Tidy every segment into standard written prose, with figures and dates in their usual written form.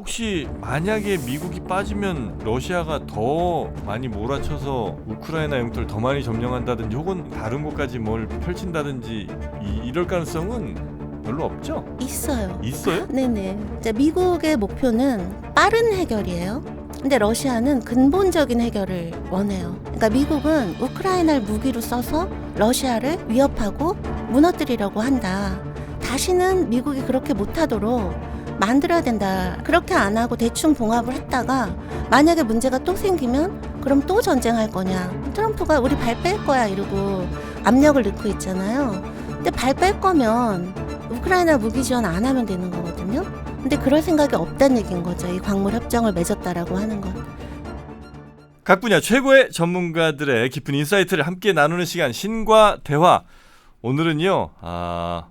혹시 만약에 미국이 빠지면 러시아가 더 많이 몰아쳐서 우크라이나 영토를 더 많이 점령한다든지 혹은 다른 곳까지 뭘 펼친다든지 이럴 가능성은 별로 없죠? 있어요. 있어요? 네네. 이제 미국의 목표는 빠른 해결이에요. 근데 러시아는 근본적인 해결을 원해요. 그러니까 미국은 우크라이나를 무기로 써서 러시아를 위협하고 무너뜨리려고 한다. 다시는 미국이 그렇게 못하도록 만들어야 된다. 그렇게 안 하고 대충 봉합을 했다가 만약에 문제가 또 생기면 그럼 또 전쟁할 거냐. 트럼프가 우리 발 뺄 거야 이러고 압력을 넣고 있잖아요. 근데 발 뺄 거면 우크라이나 무기 지원 안 하면 되는 거거든요. 근데 그럴 생각이 없다는 얘기인 거죠. 이 광물 협정을 맺었다라고 하는 건. 각 분야 최고의 전문가들의 깊은 인사이트를 함께 나누는 시간 신과 대화. 오늘은요,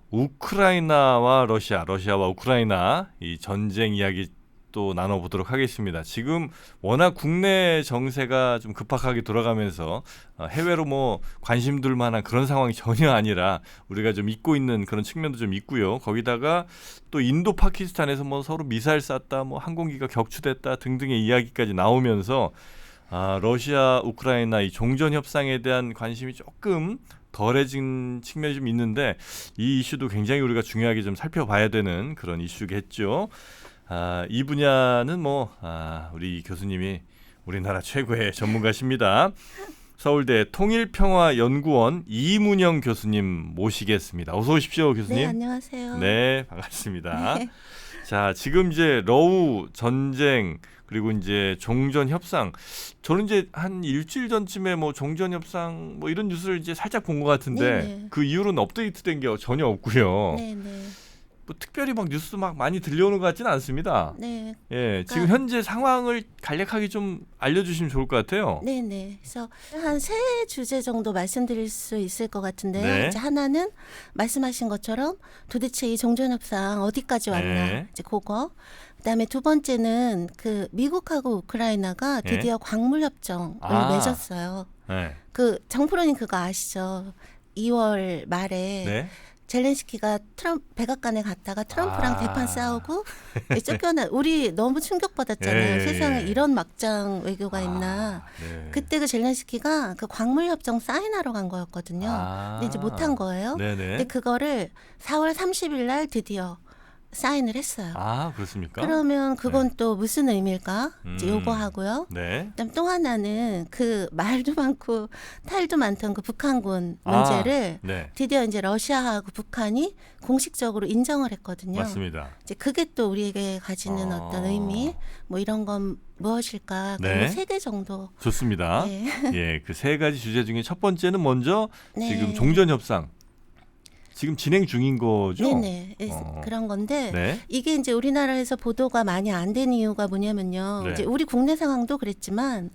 우크라이나와 러시아와 우크라이나 이 전쟁 이야기 또 나눠보도록 하겠습니다. 지금 워낙 국내 정세가 좀 급박하게 돌아가면서 해외로 뭐 관심 둘 만한 그런 상황이 전혀 아니라 우리가 좀 잊고 있는 그런 측면도 좀 있고요. 거기다가 또 인도 파키스탄에서 뭐 서로 미사일 쐈다, 뭐 항공기가 격추됐다 등등의 이야기까지 나오면서 러시아, 우크라이나 이 종전 협상에 대한 관심이 조금 덜해진 측면이 좀 있는데 이 이슈도 굉장히 우리가 중요하게 좀 살펴봐야 되는 그런 이슈겠죠. 이 분야는 우리 교수님이 우리나라 최고의 전문가십니다. 서울대 통일평화연구원 이문영 교수님 모시겠습니다. 어서 오십시오, 교수님. 네, 안녕하세요. 네, 반갑습니다. 네. 자, 지금 이제 러우 전쟁 그리고 이제 종전 협상, 저는 이제 한 일주일 전쯤에 뭐 종전 협상 뭐 이런 뉴스를 이제 살짝 본 것 같은데 네네. 그 이후로는 업데이트된 게 전혀 없고요. 네네. 뭐 특별히 막 뉴스 막 많이 들려오는 것 같지는 않습니다. 네. 예, 지금 현재 상황을 간략하게 좀 알려주시면 좋을 것 같아요. 네네. 그래서 한 세 주제 정도 말씀드릴 수 있을 것 같은데요. 네. 이제 하나는 말씀하신 것처럼 도대체 이 종전협상 어디까지 왔나. 네. 이제 그거. 그다음에 두 번째는 그 미국하고 우크라이나가 네. 드디어 광물협정을 맺었어요. 네. 그 정프로님 그거 아시죠? 2월 말에 네. 젤렌스키가 백악관에 갔다가 트럼프랑 대판 싸우고 쫓겨나. 우리 너무 충격받았잖아요. 예, 세상에 예. 이런 막장 외교가 있나. 네. 그때 그 젤렌스키가 그 광물협정 사인하러 간 거였거든요. 근데 이제 못한 거예요. 네네. 근데 그거를 4월 30일 날 드디어 사인을 했어요. 그렇습니까? 그러면 그건 또 무슨 의미일까? 이제 요거 하고요. 네. 그다음 또 하나는 그 말도 많고 탈도 많던 그 북한군 문제를 네. 드디어 이제 러시아하고 북한이 공식적으로 인정을 했거든요. 맞습니다. 이제 그게 또 우리에게 가지는 어떤 의미, 뭐 이런 건 무엇일까? 네. 세 개 정도. 좋습니다. 네. 예, 그 세 가지 주제 중에 첫 번째는 먼저 네. 지금 종전 협상 지금 진행 중인 거죠? 네네. 어. 그런 건데 네. 이게 이제 우리나라에서 보도가 많이 안 된 이유가 뭐냐면요. 네. 이제 우리 국내 상황도 그랬지만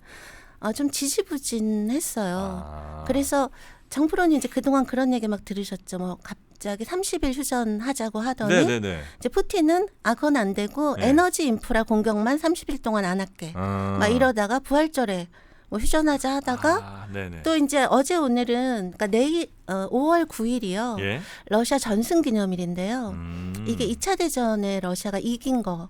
좀 지지부진했어요. 그래서 정프로님 이제 그동안 그런 얘기 막 들으셨죠. 뭐 갑자기 30일 휴전하자고 하더니 네네네. 이제 푸틴은 그건 안 되고 네. 에너지 인프라 공격만 30일 동안 안 할게. 막 이러다가 부활절에 뭐 휴전하자 하다가 네네. 또 이제 어제 오늘은 그러니까 내일 5월 9일이요. 예. 러시아 전승 기념일인데요. 이게 2차 대전에 러시아가 이긴 거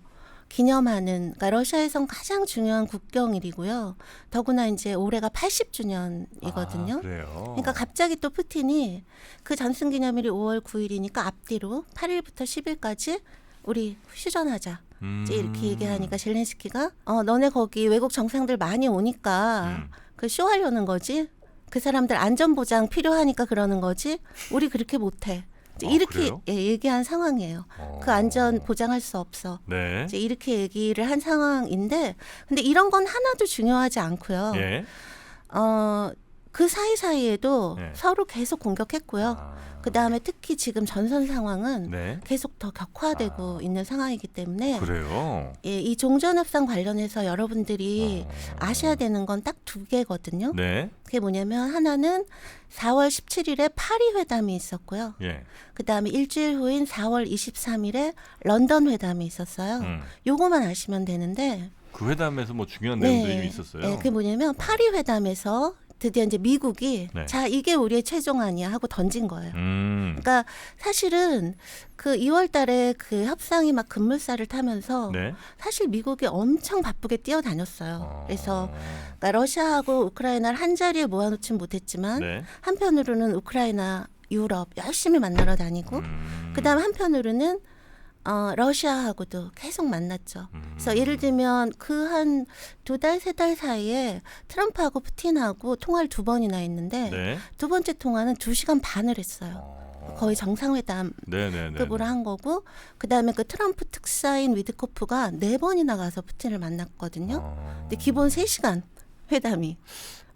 기념하는, 그러니까 러시아에선 가장 중요한 국경일이고요. 더구나 이제 올해가 80주년이거든요. 그래요. 그러니까 갑자기 또 푸틴이 그 전승 기념일이 5월 9일이니까 앞뒤로 8일부터 10일까지 우리 휴전하자. 이제 이렇게 얘기하니까 젤렌스키가 너네 거기 외국 정상들 많이 오니까 그 쇼하려는 거지. 그 사람들 안전보장 필요하니까 그러는 거지. 우리 그렇게 못해. 이제 이렇게 얘기한 상황이에요. 그 안전 보장할 수 없어. 네. 이제 이렇게 얘기를 한 상황인데, 근데 이런 건 하나도 중요하지 않고요. 예. 그 사이사이에도 네. 서로 계속 공격했고요. 그 다음에 특히 지금 전선 상황은 네. 계속 더 격화되고 있는 상황이기 때문에 그래요. 예, 이 종전협상 관련해서 여러분들이 아셔야 되는 건 딱 두 개거든요. 네. 그게 뭐냐면 하나는 4월 17일에 파리 회담이 있었고요. 예. 그 다음에 일주일 후인 4월 23일에 런던 회담이 있었어요. 요거만 아시면 되는데 그 회담에서 뭐 중요한 내용들이 좀 있었어요. 네, 그게 뭐냐면 파리 회담에서 드디어 이제 미국이 네. 자 이게 우리의 최종안이야 하고 던진 거예요. 음. 그러니까 사실은 그 2월달에 그 협상이 막 급물살을 타면서 네. 사실 미국이 엄청 바쁘게 뛰어다녔어요. 어. 그래서 그러니까 러시아하고 우크라이나를 한 자리에 모아놓진 못했지만 네. 한편으로는 우크라이나, 유럽 열심히 만나러 다니고 그다음 한편으로는 러시아하고도 계속 만났죠. 그래서 예를 들면 그 한 2달, 3달 사이에 트럼프하고 푸틴하고 통화를 2번이나 했는데 네. 두 번째 통화는 2시간 반을 했어요. 거의 정상회담 네네네. 급으로 한 거고 그다음에 그 트럼프 특사인 위드코프가 4번이나 가서 푸틴을 만났거든요. 근데 기본 3시간 회담이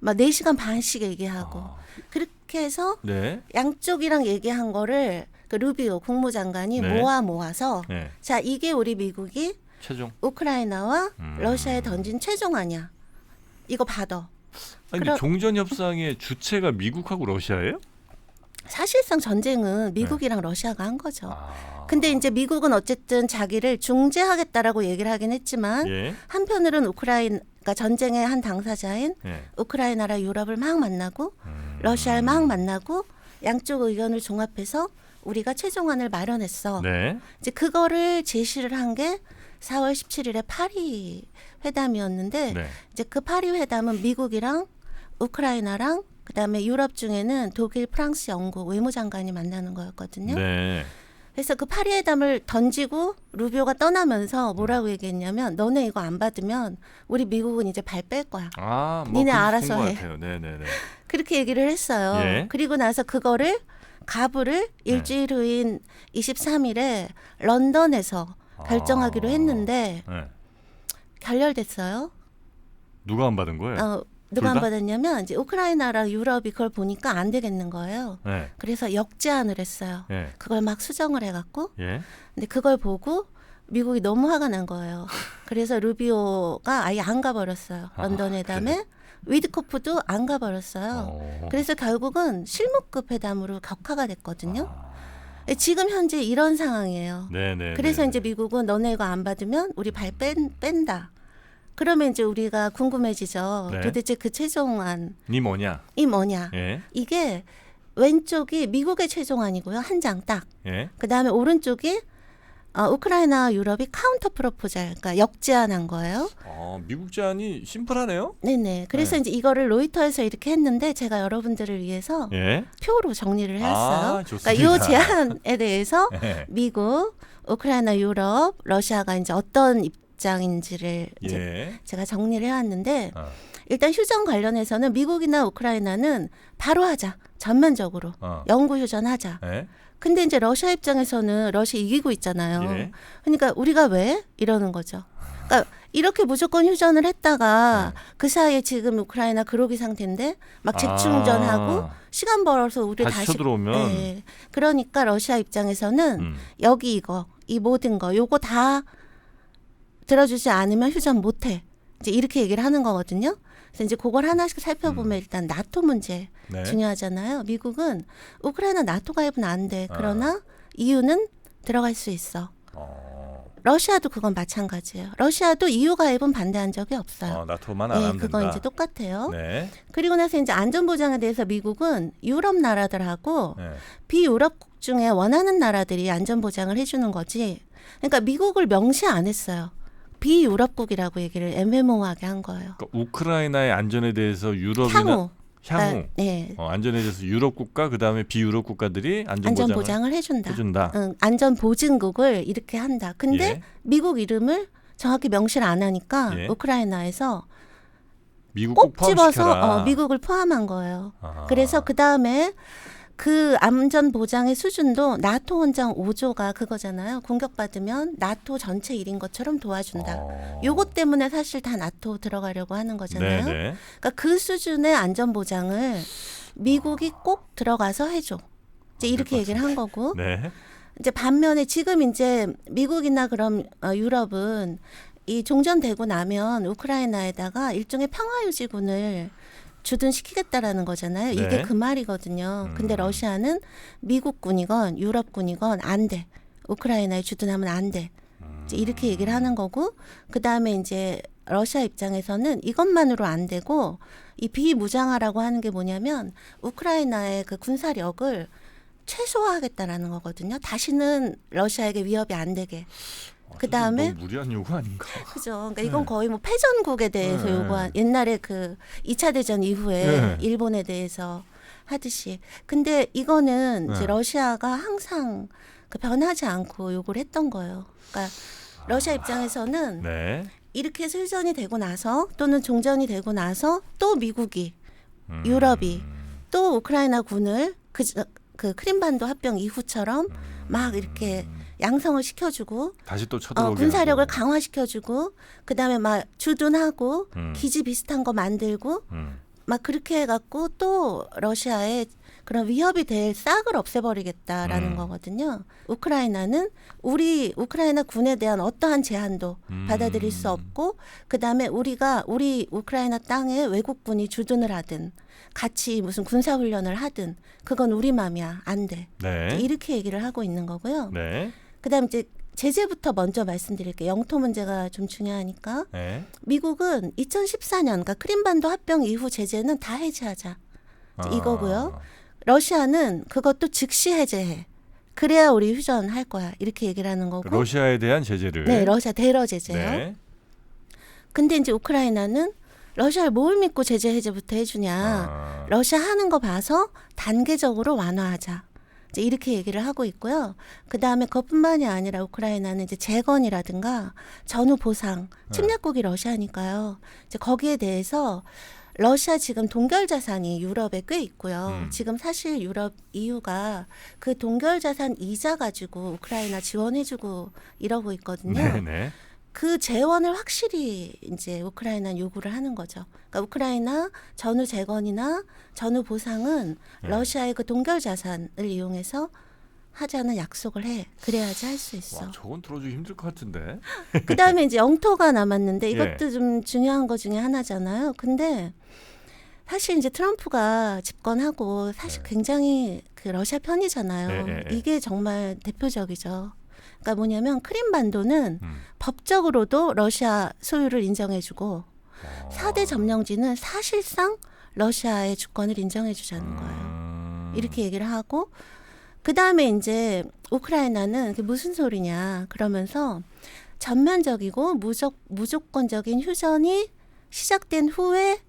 막 4시간 반씩 얘기하고 그렇게 해서 네. 양쪽이랑 얘기한 거를 그 루비오 국무장관이 네. 모아서 네. 자 이게 우리 미국이 최종. 우크라이나와 러시아에 던진 최종안이야. 이거 받아. 아니, 근데 종전 협상의 주체가 미국하고 러시아예요? 사실상 전쟁은 미국이랑 러시아가 한 거죠. 아. 근데 이제 미국은 어쨌든 자기를 중재하겠다라고 얘기를 하긴 했지만 예. 한편으로는 그러니까 전쟁의 한 당사자인 예. 우크라이나랑 유럽을 막 만나고 러시아를 막 만나고 양쪽 의견을 종합해서 우리가 최종안을 마련했어. 네. 이제 그거를 제시를 한 게 4월 17일에 파리 회담이었는데 네. 이제 그 파리 회담은 미국이랑 우크라이나랑 그다음에 유럽 중에는 독일, 프랑스, 영국 외무장관이 만나는 거였거든요. 네. 그래서 그 파리 회담을 던지고 루비오가 떠나면서 뭐라고 얘기했냐면 너네 이거 안 받으면 우리 미국은 이제 발 뺄 거야. 아, 뭐 니네 그런 알아서 것 해. 같아요. 네네네. 그렇게 얘기를 했어요. 예. 그리고 나서 그거를 가부를 일주일 후인 23일에 런던에서 결정하기로 했는데 네. 결렬됐어요. 누가 안 받은 거예요? 누가 둘 안 다? 받았냐면 이제 우크라이나랑 유럽이 그걸 보니까 안 되겠는 거예요. 네. 그래서 역제안을 했어요. 예. 그걸 막 수정을 해갖고 예. 근데 그걸 보고 미국이 너무 화가 난 거예요. 그래서 루비오가 아예 안 가버렸어요. 런던 회담에. 위드코프도 안 가버렸어요. 그래서 결국은 실무급 회담으로 격화가 됐거든요. 지금 현재 이런 상황이에요. 네네. 그래서 이제 미국은 너네 이거 안 받으면 우리 발 뺀다. 그러면 이제 우리가 궁금해지죠. 네. 도대체 그 최종안이 니 뭐냐? 뭐냐. 예. 이게 왼쪽이 미국의 최종안이고요. 한 장 딱. 예. 그다음에 오른쪽이 우크라이나 유럽이 카운터 프로포잘, 그러니까 역제안한 거예요. 미국 제안이 심플하네요. 네네. 그래서 네. 이제 이거를 로이터에서 이렇게 했는데 제가 여러분들을 위해서 예. 표로 정리를 해왔어요. 좋습니다. 그러니까 이 제안에 대해서 예. 미국, 우크라이나, 유럽, 러시아가 이제 어떤 입장인지를 이제 예. 제가 정리를 해왔는데 일단 휴전 관련해서는 미국이나 우크라이나는 바로 하자. 전면적으로 영구 휴전하자. 예. 근데 이제 러시아 입장에서는 러시아 이기고 있잖아요. 예. 그러니까 우리가 왜 이러는 거죠. 그러니까 이렇게 무조건 휴전을 했다가 그 사이에 지금 우크라이나 그로기 상태인데 막 재충전하고 시간 벌어서 우리 다시 쳐들어오면 네. 그러니까 러시아 입장에서는 여기 이 모든 거 요거 다 들어주지 않으면 휴전 못해. 이제 이렇게 얘기를 하는 거거든요. 그래서 이제 그걸 하나씩 살펴보면 일단 나토 문제 네. 중요하잖아요. 미국은 우크라이나 나토 가입은 안 돼. 그러나 EU는 들어갈 수 있어. 러시아도 그건 마찬가지예요. 러시아도 EU 가입은 반대한 적이 없어요. 나토만 안 하면 된다. 그건 이제 똑같아요. 네. 그리고 나서 이제 안전보장에 대해서 미국은 유럽 나라들하고 네. 비유럽국 중에 원하는 나라들이 안전보장을 해주는 거지. 그러니까 미국을 명시 안 했어요. 비유럽국이라고 얘기를 애매모호하게 한 거예요. 그러니까 우크라이나의 안전에 대해서 유럽이나 향후 네. 안전에 대해서 유럽 국가 그다음에 비유럽 국가들이 안전보장을 해준다. 안전보증국을 이렇게 한다. 근데 예. 미국 이름을 정확히 명시를 안 하니까 예. 우크라이나에서 미국 꼭 포함시켜라. 집어서 미국을 포함한 거예요. 아하. 그래서 그 다음에 그 안전보장의 수준도 나토 원장 5조가 그거잖아요. 공격받으면 나토 전체 일인 것처럼 도와준다. 요것 때문에 사실 다 나토 들어가려고 하는 거잖아요. 네네. 그러니까 그 수준의 안전보장을 미국이 꼭 들어가서 해줘. 이제 이렇게 얘기를 한 거고. 네. 이제 반면에 지금 이제 미국이나 그럼 유럽은 이 종전되고 나면 우크라이나에다가 일종의 평화유지군을 주둔시키겠다라는 거잖아요. 네. 이게 그 말이거든요. 근데 러시아는 미국군이건 유럽군이건 안 돼. 우크라이나에 주둔하면 안 돼. 이제 이렇게 얘기를 하는 거고, 그 다음에 이제 러시아 입장에서는 이것만으로 안 되고 이 비무장화라고 하는 게 뭐냐면 우크라이나의 그 군사력을 최소화하겠다라는 거거든요. 다시는 러시아에게 위협이 안 되게. 그다음에 너무 무리한 요구 아닌가? 그죠. 그러니까 이건 거의 뭐 패전국에 대해서 네. 요구한 옛날에 그 2차 대전 이후에 네. 일본에 대해서 하듯이. 근데 이거는 네. 이제 러시아가 항상 그 변하지 않고 요구를 했던 거예요. 그러니까 러시아 입장에서는 네. 이렇게 슬전이 되고 나서 또는 종전이 되고 나서 또 미국이 음. 유럽이 또 우크라이나 군을 그 크림반도 합병 이후처럼 막 이렇게 양성을 시켜주고 다시 또 쳐들어오게 군사력을 하고. 강화시켜주고 그다음에 막 주둔하고 기지 비슷한 거 만들고 막 그렇게 해갖고 또 러시아에 그런 위협이 될 싹을 없애버리겠다라는 거거든요. 우크라이나는 우리 우크라이나 군에 대한 어떠한 제한도 받아들일 수 없고 그다음에 우리 우크라이나 땅에 외국군이 주둔을 하든 같이 무슨 군사훈련을 하든 그건 우리 맘이야. 안 돼. 네. 이렇게 얘기를 하고 있는 거고요. 네. 그다음 이제 제재부터 먼저 말씀드릴게요. 영토 문제가 좀 중요하니까. 네. 미국은 2014년 그러니까 크림반도 합병 이후 제재는 다 해제하자. 이거고요. 러시아는 그것도 즉시 해제해. 그래야 우리 휴전할 거야. 이렇게 얘기를 하는 거고. 러시아에 대한 제재를. 네, 러시아 대러 제재요. 네. 근데 이제 우크라이나는 러시아를 뭘 믿고 제재 해제부터 해주냐. 러시아 하는 거 봐서 단계적으로 완화하자. 이제 이렇게 얘기를 하고 있고요. 그 다음에 그것뿐만이 아니라 우크라이나는 이제 재건이라든가 전후 보상, 침략국이 러시아니까요. 이제 거기에 대해서 러시아 지금 동결 자산이 유럽에 꽤 있고요. 지금 사실 유럽 EU가 그 동결 자산 이자 가지고 우크라이나 지원해주고 이러고 있거든요. 네네. 그 재원을 확실히 이제 우크라이나 요구를 하는 거죠. 그러니까 우크라이나 전후 재건이나 전후 보상은 러시아의 그 동결 자산을 이용해서 하자는 약속을 해. 그래야지 할 수 있어. 와, 저건 들어주기 힘들 것 같은데. 그다음에 이제 영토가 남았는데 이것도 예. 좀 중요한 거 중에 하나잖아요. 근데 사실 이제 트럼프가 집권하고 사실 굉장히 그 러시아 편이잖아요. 예, 예, 예. 이게 정말 대표적이죠. 그러니까 뭐냐면 크림반도는 법적으로도 러시아 소유를 인정해주고 4대 점령지는 사실상 러시아의 주권을 인정해주자는 거예요. 이렇게 얘기를 하고 그 다음에 이제 우크라이나는 그게 무슨 소리냐 그러면서 전면적이고 무조건적인 휴전이 시작된 후에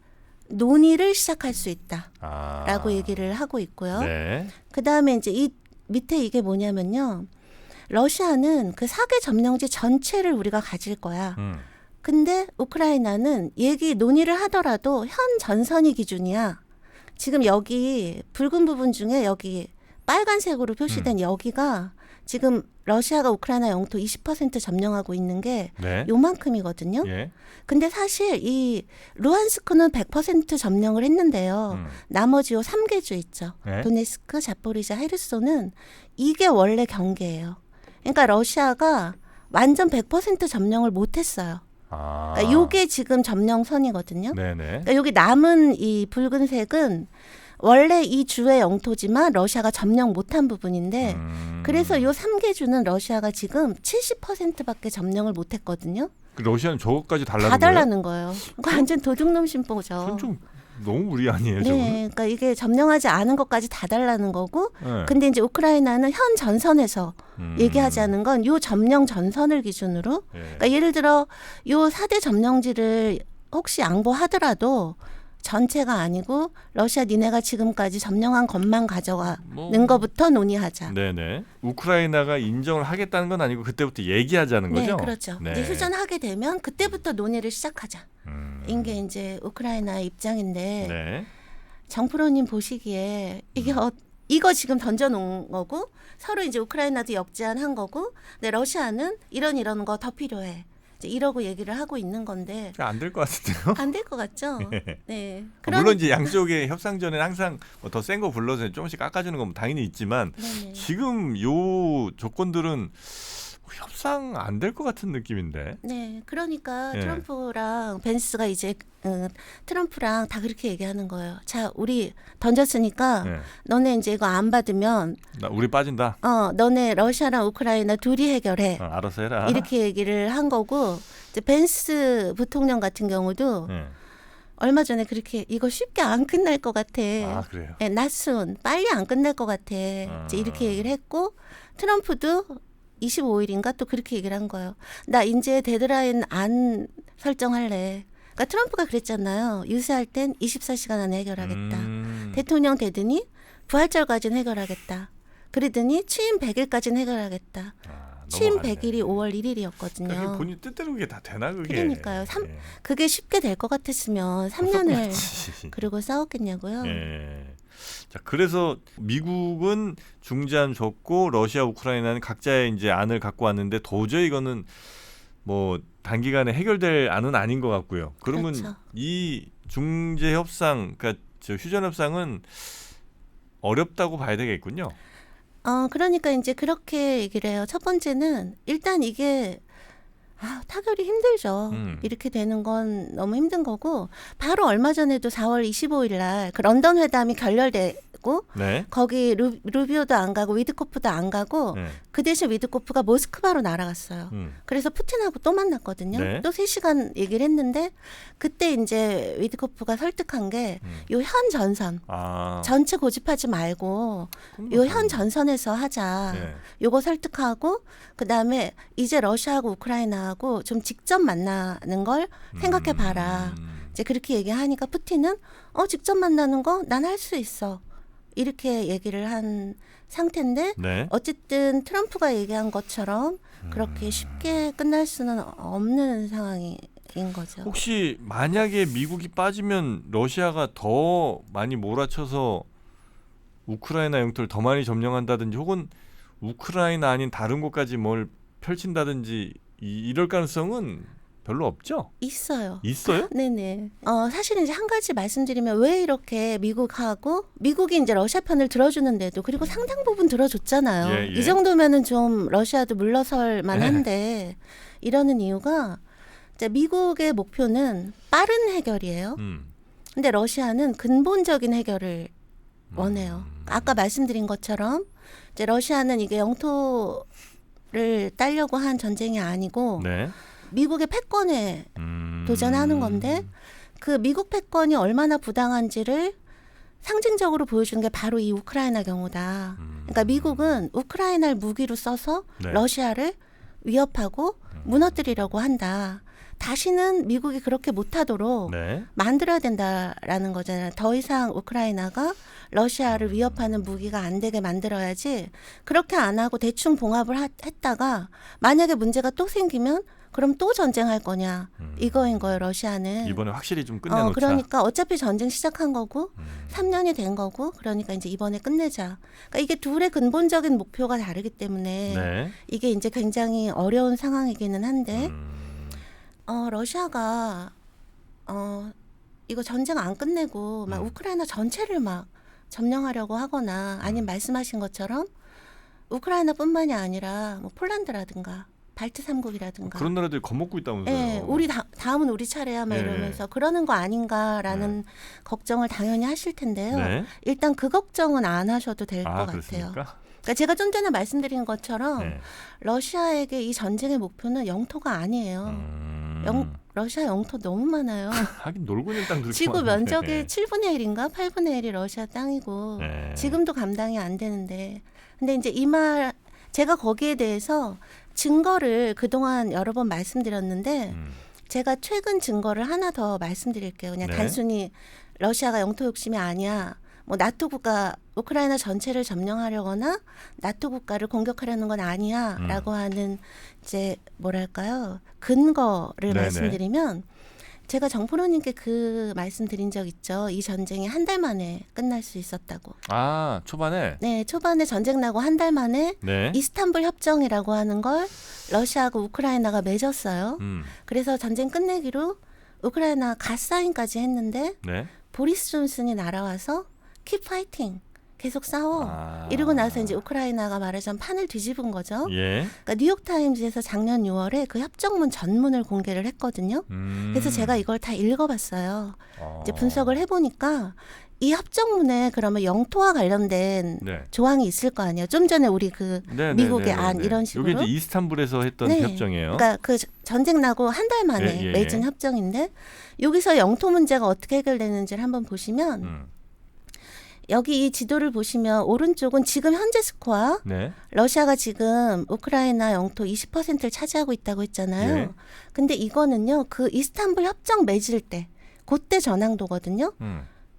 논의를 시작할 수 있다라고 얘기를 하고 있고요. 네. 그 다음에 이제 이 밑에 이게 뭐냐면요. 러시아는 그 4개 점령지 전체를 우리가 가질 거야. 근데 우크라이나는 논의를 하더라도 현 전선이 기준이야. 지금 여기 붉은 부분 중에 여기 빨간색으로 표시된 여기가 지금 러시아가 우크라이나 영토 20% 점령하고 있는 게 네. 요만큼이거든요. 예. 근데 사실 이 루안스크는 100% 점령을 했는데요. 나머지 요 3개 주 있죠. 네. 도네스크, 자포리자, 헤르소는 이게 원래 경계예요. 그러니까 러시아가 완전 100% 점령을 못했어요. 그러니까 요게 지금 점령선이거든요. 네네. 그러니까 여기 남은 이 붉은색은 원래 이 주의 영토지만 러시아가 점령 못한 부분인데 그래서 요 3개 주는 러시아가 지금 70%밖에 점령을 못했거든요. 그 러시아는 저것까지 달라는 다 거예요? 달라는 거예요. 그거 완전 도둑놈 심보죠. 그건 좀 너무 무리 아니에요, 네, 저거는? 그러니까 이게 점령하지 않은 것까지 다 달라는 거고, 네. 근데 이제 우크라이나는 현 전선에서 얘기하자는 건 요 점령 전선을 기준으로, 예. 그러니까 예를 들어 요 4대 점령지를 혹시 양보하더라도 전체가 아니고 러시아 니네가 지금까지 점령한 것만 가져가는 거부터 논의하자. 네네. 우크라이나가 인정을 하겠다는 건 아니고 그때부터 얘기하자는 거죠? 네, 그렇죠. 네. 이제 휴전하게 되면 그때부터 논의를 시작하자. 이게 이제 우크라이나의 입장인데 네. 정프로님 보시기에 이게 이거 지금 던져놓은 거고 서로 이제 우크라이나도 역제안한 거고, 근데 러시아는 이런 거 더 필요해. 이제 이러고 얘기를 하고 있는 건데 안 될 것 같은데요? 안 될 것 같죠? 네. 물론 이제 양쪽의 협상 전에 항상 더 센 거 불러서 조금씩 깎아주는 건 당연히 있지만 네네. 지금 요 조건들은 협상 안 될 것 같은 느낌인데. 네, 그러니까 예. 트럼프랑 벤스가 이제 트럼프랑 다 그렇게 얘기하는 거예요. 자, 우리 던졌으니까 예. 너네 이제 이거 안 받으면 우리 빠진다. 너네 러시아랑 우크라이나 둘이 해결해. 알아서 해라. 이렇게 얘기를 한 거고, 이제 벤스 부통령 같은 경우도 예. 얼마 전에 그렇게 이거 쉽게 안 끝날 것 같아. 아 그래요. 예, not soon. 빨리 안 끝날 것 같아. 이제 이렇게 얘기를 했고 트럼프도 25일인가 또 그렇게 얘기를 한 거예요. 나 이제 데드라인 안 설정할래. 그러니까 트럼프가 그랬잖아요. 유세할 땐 24시간 안에 해결하겠다. 대통령 되더니 부활절까지는 해결하겠다. 그러더니 취임 100일까지는 해결하겠다. 취임 넘어갔네. 100일이 5월 1일이었거든요. 그러니까 본인 뜻대로 그게 다 되나 그게? 그러니까요. 예. 그게 쉽게 될 것 같았으면 벌써 3년을 끝났지. 그러고 싸웠겠냐고요. 예. 자 그래서 미국은 중재안 줬고 러시아 우크라이나는 각자의 이제 안을 갖고 왔는데 도저히 이거는 뭐 단기간에 해결될 안은 아닌 것 같고요. 그러면 그렇죠. 이 중재 협상, 그러니까 저 휴전 협상은 어렵다고 봐야 되겠군요. 그러니까 이제 그렇게 얘기를 해요. 첫 번째는 일단 이게 타결이 힘들죠. 이렇게 되는 건 너무 힘든 거고 바로 얼마 전에도 4월 25일 날 그 런던 회담이 결렬되고 네. 거기 루비오도 안 가고 위드코프도 안 가고 네. 그 대신 위드코프가 모스크바로 날아갔어요. 그래서 푸틴하고 또 만났거든요. 네. 또 3시간 얘기를 했는데 그때 이제 위드코프가 설득한 게 요 현 전선 아. 전체 고집하지 말고 요 현 전선에서 하자. 네. 요거 설득하고 그다음에 이제 러시아하고 우크라이나하고 좀 직접 만나는 걸 생각해 봐라. 이제 그렇게 얘기하니까 푸틴은 직접 만나는 거 난 할 수 있어. 이렇게 얘기를 한 상태인데 네. 어쨌든 트럼프가 얘기한 것처럼 그렇게 쉽게 끝날 수는 없는 상황인 거죠. 혹시 만약에 미국이 빠지면 러시아가 더 많이 몰아쳐서 우크라이나 영토를 더 많이 점령한다든지 혹은 우크라이나 아닌 다른 곳까지 뭘 펼친다든지 이럴 가능성은 별로 없죠? 있어요. 있어요? 네네. 사실은 이제 한 가지 말씀드리면 왜 이렇게 미국이 이제 러시아 편을 들어주는데도 그리고 상당 부분 들어줬잖아요. 예, 예. 이 정도면은 좀 러시아도 물러설 만한데 이러는 이유가 이제 미국의 목표는 빠른 해결이에요. 근데 러시아는 근본적인 해결을 원해요. 아까 말씀드린 것처럼 이제 러시아는 이게 영토를 따려고 한 전쟁이 아니고 네. 미국의 패권에 도전하는 건데 그 미국 패권이 얼마나 부당한지를 상징적으로 보여주는 게 바로 이 우크라이나 경우다. 그러니까 미국은 우크라이나를 무기로 써서 네. 러시아를 위협하고 무너뜨리려고 한다. 다시는 미국이 그렇게 못하도록 네. 만들어야 된다라는 거잖아요. 더 이상 우크라이나가 러시아를 위협하는 무기가 안 되게 만들어야지 그렇게 안 하고 대충 봉합을 했다가 만약에 문제가 또 생기면 그럼 또 전쟁할 거냐 이거인 거예요. 러시아는. 이번에 확실히 좀 끝내놓자. 그러니까 어차피 전쟁 시작한 거고 3년이 된 거고 그러니까 이제 이번에 끝내자. 그러니까 이게 둘의 근본적인 목표가 다르기 때문에 네. 이게 이제 굉장히 어려운 상황이기는 한데 러시아가 이거 전쟁 안 끝내고 막 우크라이나 전체를 막 점령하려고 하거나 아니면 말씀하신 것처럼 우크라이나뿐만이 아니라 뭐 폴란드라든가 발트 3국이라든가 그런 나라들이 겁먹고 있다면서요. 예, 우리 다음은 우리 차례야 막 예. 이러면서 그러는 거 아닌가라는 걱정을 당연히 하실 텐데요. 네. 일단 그 걱정은 안 하셔도 될 것 같아요. 그렇습니까? 그러니까 제가 좀 전에 말씀드린 것처럼 네. 러시아에게 이 전쟁의 목표는 영토가 아니에요. 러시아 영토 너무 많아요. 하긴 놀고 있는 땅 그렇게 지구 많은데. 면적의 7분의 1인가 8분의 1이 러시아 땅이고 네. 지금도 감당이 안 되는데 근데 이제 이 말 제가 거기에 대해서 증거를 그동안 여러 번 말씀드렸는데 제가 최근 증거를 하나 더 말씀드릴게요. 그냥 네. 단순히 러시아가 영토 욕심이 아니야. 뭐 나토 국가 우크라이나 전체를 점령하려거나 나토 국가를 공격하려는 건 아니야라고 하는 이제 뭐랄까요 근거를 네네. 말씀드리면 제가 정프로님께 그 말씀드린 적 있죠. 이 전쟁이 한 달 만에 끝날 수 있었다고. 초반에. 네, 초반에 전쟁 나고 한 달 만에 네. 이스탄불 협정이라고 하는 걸 러시아하고 우크라이나가 맺었어요. 그래서 전쟁 끝내기로 우크라이나 갓사인까지 했는데 네. 보리스 존슨이 날아와서 keep fighting, 계속 싸워. 이러고 나서 이제 우크라이나가 말하자면 판을 뒤집은 거죠. 예. 그러니까 뉴욕타임즈에서 작년 6월에 그 협정문 전문을 공개를 했거든요. 그래서 제가 이걸 다 읽어봤어요. 이제 분석을 해보니까 이 협정문에 그러면 영토와 관련된 네. 조항이 있을 거 아니에요. 좀 전에 우리 그 네, 미국의 네, 네, 안 네. 이런 식으로. 이게 이제 이스탄불에서 했던 네. 협정이에요. 그러니까 그 전쟁 나고 한 달 만에 예, 예. 맺은 협정인데 여기서 영토 문제가 어떻게 해결되는지를 한번 보시면 여기 이 지도를 보시면 오른쪽은 지금 현재 스코어. 네. 러시아가 지금 우크라이나 영토 20%를 차지하고 있다고 했잖아요. 예. 근데 이거는요. 그 이스탄불 협정 맺을 때 그때 전황도거든요.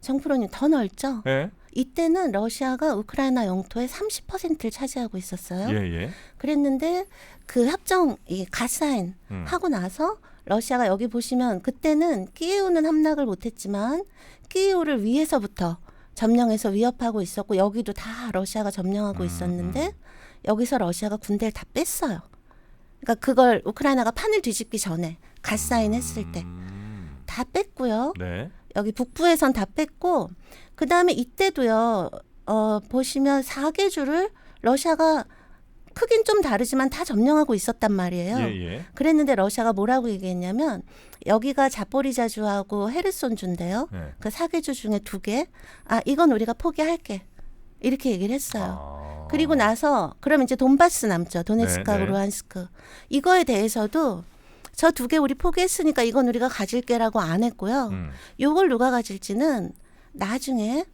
정프로님 더 넓죠? 예. 이때는 러시아가 우크라이나 영토의 30%를 차지하고 있었어요. 예, 예. 그랬는데 그 협정 이 갓사인 하고 나서 러시아가 여기 보시면 그때는 키이우는 함락을 못했지만 키이우를 위에서부터 점령해서 위협하고 있었고 여기도 다 러시아가 점령하고 있었는데 여기서 러시아가 군대를 다 뺐어요. 그러니까 그걸 우크라이나가 판을 뒤집기 전에 갓사인 했을 때 다 뺐고요. 네. 여기 북부에선 다 뺐고 그다음에 이때도요. 보시면 4개 주를 러시아가 크긴 좀 다르지만 다 점령하고 있었단 말이에요. 예, 예. 그랬는데 러시아가 뭐라고 얘기했냐면 여기가 자포리자주하고 헤르손 주인데요. 네. 그 4개 주 중에 2개. 이건 우리가 포기할게. 이렇게 얘기를 했어요. 그리고 나서 그럼 이제 돈바스 남죠. 도네츠크하고 네, 네. 루한스크. 이거에 대해서도 저 2개 우리 포기했으니까 이건 우리가 가질게라고 안 했고요. 요걸 누가 가질지는 나중에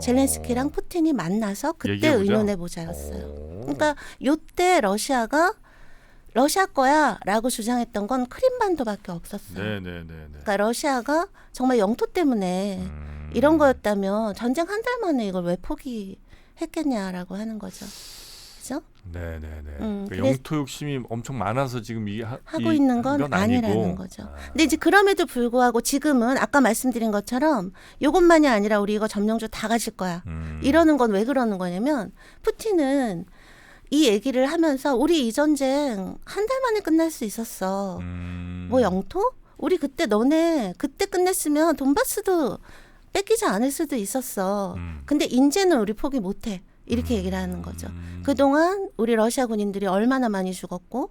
젤렌스키랑 푸틴이 만나서 그때 얘기해보자. 의논해 보자였어요. 그러니까 요때 러시아가 러시아 거야라고 주장했던 건 크림반도밖에 없었어요. 네, 네, 네, 네. 그러니까 러시아가 정말 영토 때문에 이런 거였다면 전쟁 한 달 만에 이걸 왜 포기했겠냐라고 하는 거죠. 그죠? 네, 네, 네. 그 그래서- 영토 욕심이 엄청 많아서 지금 이게 하고 있는 건 아니라는 거죠. 근데 이제 그럼에도 불구하고 지금은 아까 말씀드린 것처럼 이것만이 아니라 우리 이거 점령주 다 가질 거야. 이러는 건 왜 그러는 거냐면 푸틴은 이 얘기를 하면서 우리 이 전쟁 한 달 만에 끝날 수 있었어. 뭐 영토? 우리 그때 너네 그때 끝냈으면 돈바스도 뺏기지 않을 수도 있었어. 근데 이제는 우리 포기 못해. 이렇게 얘기를 하는 거죠. 그동안 우리 러시아 군인들이 얼마나 많이 죽었고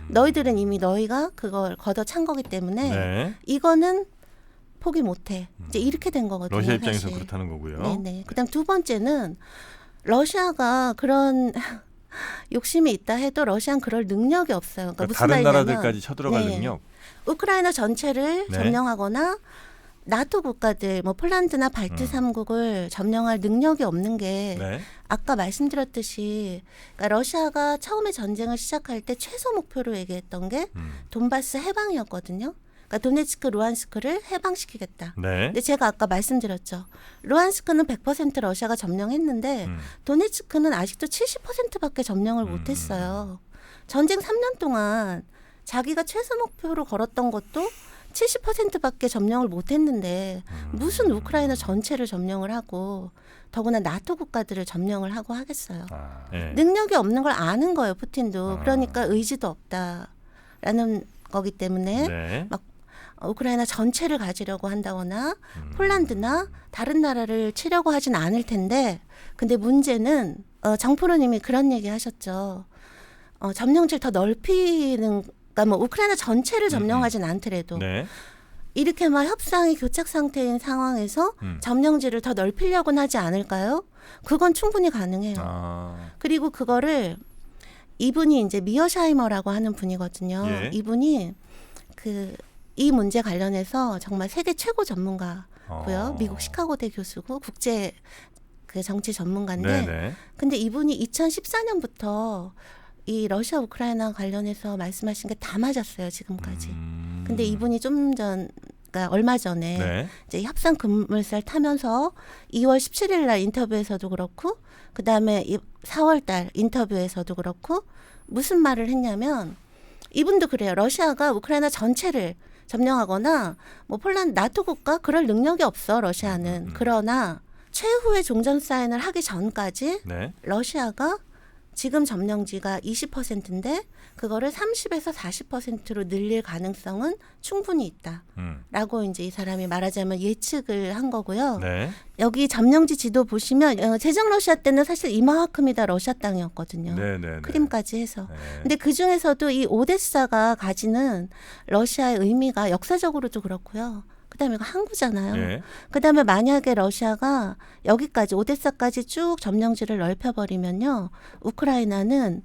너희들은 이미 너희가 그걸 걷어찬 거기 때문에 네. 이거는 포기 못해. 이제 이렇게 된 거거든요. 러시아 입장에서 사실. 그렇다는 거고요. 네네. 그다음 두 번째는 러시아가 그런 욕심이 있다 해도 러시아는 그럴 능력이 없어요. 그러니까 무슨 다른 말이냐면 나라들까지 쳐들어갈 네. 능력. 우크라이나 전체를 네. 점령하거나 나토 국가들 뭐 폴란드나 발트 3국을 점령할 능력이 없는 게 네. 아까 말씀드렸듯이 그러니까 러시아가 처음에 전쟁을 시작할 때 최소 목표로 얘기했던 게 돈바스 해방이었거든요. 그러니까 도네츠크, 루한스크를 해방시키겠다. 네. 근데 제가 아까 말씀드렸죠. 루한스크는 100% 러시아가 점령했는데 도네츠크는 아직도 70%밖에 점령을 못했어요. 전쟁 3년 동안 자기가 최소 목표로 걸었던 것도 70%밖에 점령을 못했는데 무슨 우크라이나 전체를 점령을 하고 더구나 나토 국가들을 점령을 하고 하겠어요. 네. 능력이 없는 걸 아는 거예요, 푸틴도. 그러니까 의지도 없다라는 거기 때문에 네. 막 우크라이나 전체를 가지려고 한다거나 폴란드나 다른 나라를 치려고 하진 않을 텐데 근데 문제는 정프로님이 그런 얘기 하셨죠. 점령지를 더 넓히는 그러니까 뭐 우크라이나 전체를 점령하진 않더라도 네. 이렇게 막 협상이 교착 상태인 상황에서 점령지를 더 넓히려고는 하지 않을까요? 그건 충분히 가능해요. 그리고 그거를 이분이 이제 미어샤이머라고 하는 분이거든요. 예. 이분이 이 문제 관련해서 정말 세계 최고 전문가고요. 미국 시카고대 교수고 국제 그 정치 전문가인데 네네. 근데 이분이 2014년부터 이 러시아 우크라이나 관련해서 말씀하신 게 다 맞았어요 지금까지. 근데 이분이 그러니까 얼마 전에 네. 이제 협상 급물살 타면서 2월 17일 날 인터뷰에서도 그렇고 그다음에 4월 달 인터뷰에서도 그렇고 무슨 말을 했냐면 이분도 그래요. 러시아가 우크라이나 전체를 점령하거나 뭐 폴란드 나토 국가 그럴 능력이 없어 러시아는. 그러나 최후의 종전 사인을 하기 전까지 네. 러시아가 지금 점령지가 20%인데 그거를 30에서 40%로 늘릴 가능성은 충분히 있다라고 이제 이 사람이 말하자면 예측을 한 거고요. 네. 여기 점령지 지도 보시면 제정 러시아 때는 사실 이만큼이 다 러시아 땅이었거든요. 네. 크림까지 해서. 네. 근데 그 중에서도 이 오데사가 가지는 러시아의 의미가 역사적으로도 그렇고요. 그다음에 이거 항구잖아요. 네. 그다음에 만약에 러시아가 여기까지 오데사까지 쭉 점령지를 넓혀버리면요, 우크라이나는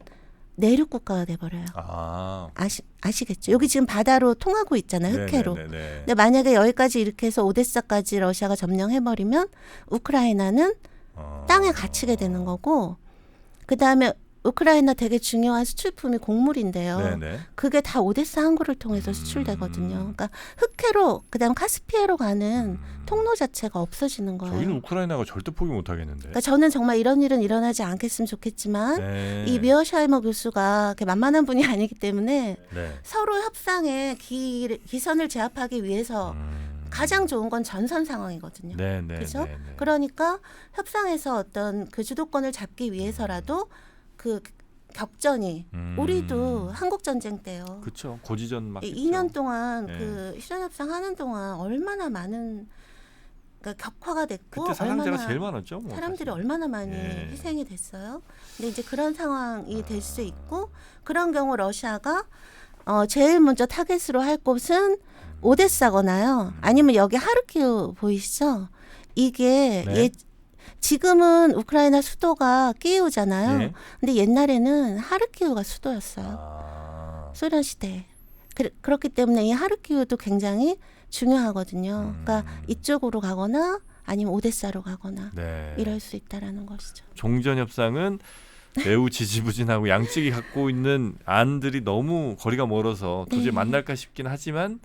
내륙 국가가 돼버려요. 아. 아시겠죠? 여기 지금 바다로 통하고 있잖아요, 흑해로. 네. 근데 만약에 여기까지 이렇게 해서 오데사까지 러시아가 점령해버리면 우크라이나는 땅에 갇히게 되는 거고, 그다음에 우크라이나 되게 중요한 수출품이 곡물인데요. 네. 그게 다 오데사 항구를 통해서 수출되거든요. 그러니까 흑해로 그다음 카스피해로 가는 통로 자체가 없어지는 거예요. 저희는 우크라이나가 절대 포기 못 하겠는데. 그러니까 저는 정말 이런 일은 일어나지 않겠으면 좋겠지만 네. 이 미어샤이머 교수가 그렇게 만만한 분이 아니기 때문에 네. 서로 협상에 기선을 제압하기 위해서 가장 좋은 건 전선 상황이거든요. 네. 그죠? 네. 그러니까 협상에서 어떤 그 주도권을 잡기 위해서라도 그 격전이 우리도 한국 전쟁 때요. 그렇죠. 고지전 막 2년 동안 네. 그 실전 협상 하는 동안 얼마나 많은 그러니까 격화가 됐고 그때 사상자가 얼마나 제일 많았죠. 뭐 사람들이 사실. 얼마나 많이 예. 희생이 됐어요. 근데 이제 그런 상황이 될 수 있고 그런 경우 러시아가 제일 먼저 타겟으로 할 곳은 오데사거나요. 아니면 여기 하르키우 보이시죠? 이게 네. 지금은 우크라이나 수도가 키이우잖아요. 네. 근데 옛날에는 하르키우가 수도였어요. 아. 소련 시대에. 그렇기 때문에 이 하르키우도 굉장히 중요하거든요. 그러니까 이쪽으로 가거나 아니면 오데사로 가거나 네. 이럴 수 있다라는 것이죠. 종전 협상은 매우 지지부진하고 양측이 갖고 있는 안들이 너무 거리가 멀어서 도저히 네. 만날까 싶긴 하지만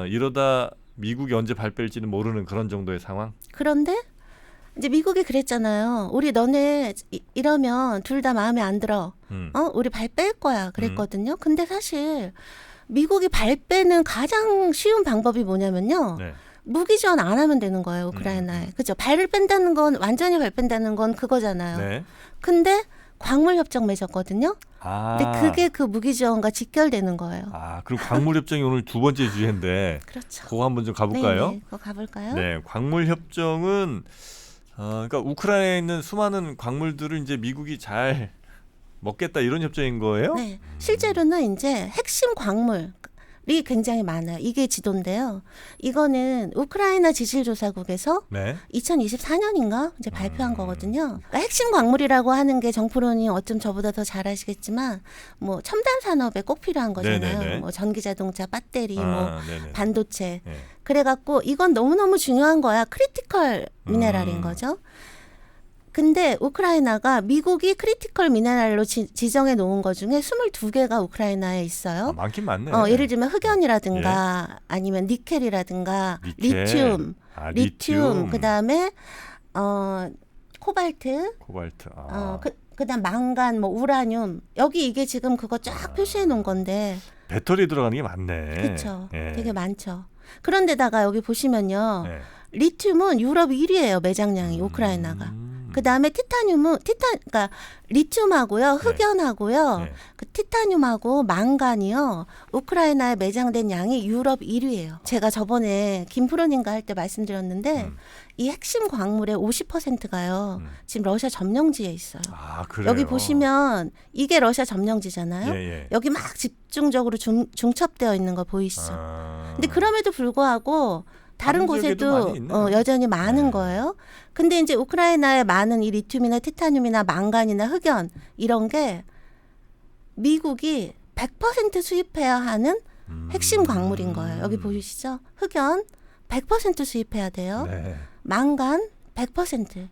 이러다 미국이 언제 발 뺄지는 모르는 그런 정도의 상황. 그런데 이제 미국이 그랬잖아요. 우리 너네 이러면 둘 다 마음에 안 들어. 우리 발 뺄 거야. 그랬거든요. 근데 사실 미국이 발 빼는 가장 쉬운 방법이 뭐냐면요. 네. 무기 지원 안 하면 되는 거예요. 우크라이나에. 그죠? 발을 뺀다는 건 완전히 발 뺀다는 건 그거잖아요. 네. 근데 광물 협정 맺었거든요. 아. 근데 그게 그 무기 지원과 직결되는 거예요. 아, 그럼 광물 협정이 오늘 두 번째 주제인데 그렇죠. 그거 한번 좀 가볼까요? 네, 그거 가볼까요? 네, 광물 협정은 그러니까 우크라이나에 있는 수많은 광물들을 이제 미국이 잘 먹겠다 이런 협정인 거예요? 네, 실제로는 이제 핵심 광물이 굉장히 많아요. 이게 지도인데요. 이거는 우크라이나 지질조사국에서 네. 2024년인가 이제 발표한 거거든요. 그러니까 핵심 광물이라고 하는 게 정프로님 어쩜 저보다 더 잘 아시겠지만 뭐 첨단 산업에 꼭 필요한 거잖아요. 네네네. 뭐 전기 자동차, 배터리, 뭐 네네. 반도체. 네. 그래갖고 이건 너무너무 중요한 거야. 크리티컬 미네랄인 거죠. 근데 우크라이나가 미국이 크리티컬 미네랄로 지정해 놓은 것 중에 22개가 우크라이나에 있어요. 많긴 많네. 예를 들면 흑연이라든가 아니면 니켈이라든가 니켈. 리튬, 리튬. 그다음에 코발트, 코발트. 그다음 망간, 뭐 우라늄. 여기 이게 지금 그거 쫙 표시해 놓은 건데. 배터리 들어가는 게 많네. 그렇죠. 예. 되게 많죠. 그런데다가 여기 보시면요. 네. 리튬은 유럽 1위예요. 매장량이 우크라이나가. 그다음에 그러니까 리튬하고요, 흑연하고요, 네. 그 티타늄하고 망간이요. 우크라이나에 매장된 양이 유럽 1위예요. 제가 저번에 김프로님과 할 때 말씀드렸는데 이 핵심 광물의 50%가요. 지금 러시아 점령지에 있어요. 아, 그래요. 여기 보시면 이게 러시아 점령지잖아요. 예. 여기 막 집중적으로 중첩되어 있는 거 보이시죠? 근데 그럼에도 불구하고 다른 다른 지역에도 곳에도 많이 있네요. 여전히 많은 네. 거예요. 근데 이제 우크라이나에 많은 이 리튬이나 티타늄이나 망간이나 흑연 이런 게 미국이 100% 수입해야 하는 핵심 광물인 거예요. 여기 보이시죠? 흑연 100% 수입해야 돼요. 네. 망간 100%.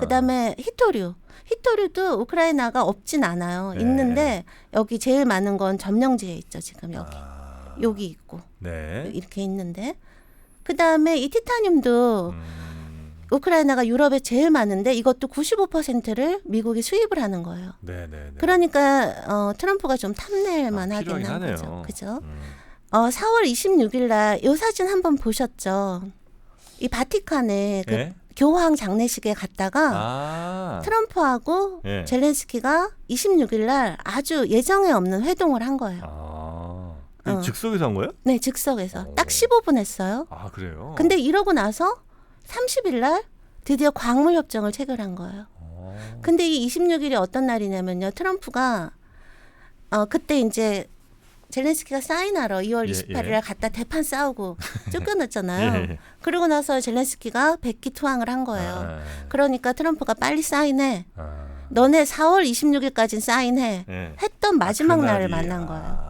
그다음에 히토류도 우크라이나가 없진 않아요. 네. 있는데 여기 제일 많은 건 점령지에 있죠. 지금 여기. 여기 있고. 네. 이렇게 있는데 그다음에 이 티타늄도 우크라이나가 유럽에 제일 많은데 이것도 95%를 미국이 수입을 하는 거예요. 네. 그러니까 트럼프가 좀 탐낼만 하긴 필요하긴 한 하네요. 거죠. 그죠? 4월 26일 날 이 사진 한번 보셨죠? 이 바티칸에 그 네? 교황 장례식에 갔다가 트럼프하고 예. 젤렌스키가 26일 날 아주 예정에 없는 회동을 한 거예요. 즉석에서 한 거예요? 네, 즉석에서 딱 15분 했어요. 아, 그래요? 근데 이러고 나서 30일 날 드디어 광물 협정을 체결한 거예요. 근데 이 26일이 어떤 날이냐면요. 트럼프가 그때 이제 젤렌스키가 사인하러 2월 28일 날 갔다 대판 싸우고 쫓겨났잖아요. 그러고 나서 젤렌스키가 백기투항을 한 거예요. 그러니까 트럼프가 빨리 사인해. 너네 4월 26일까지 사인해. 했던 마지막 날을 만난 거예요.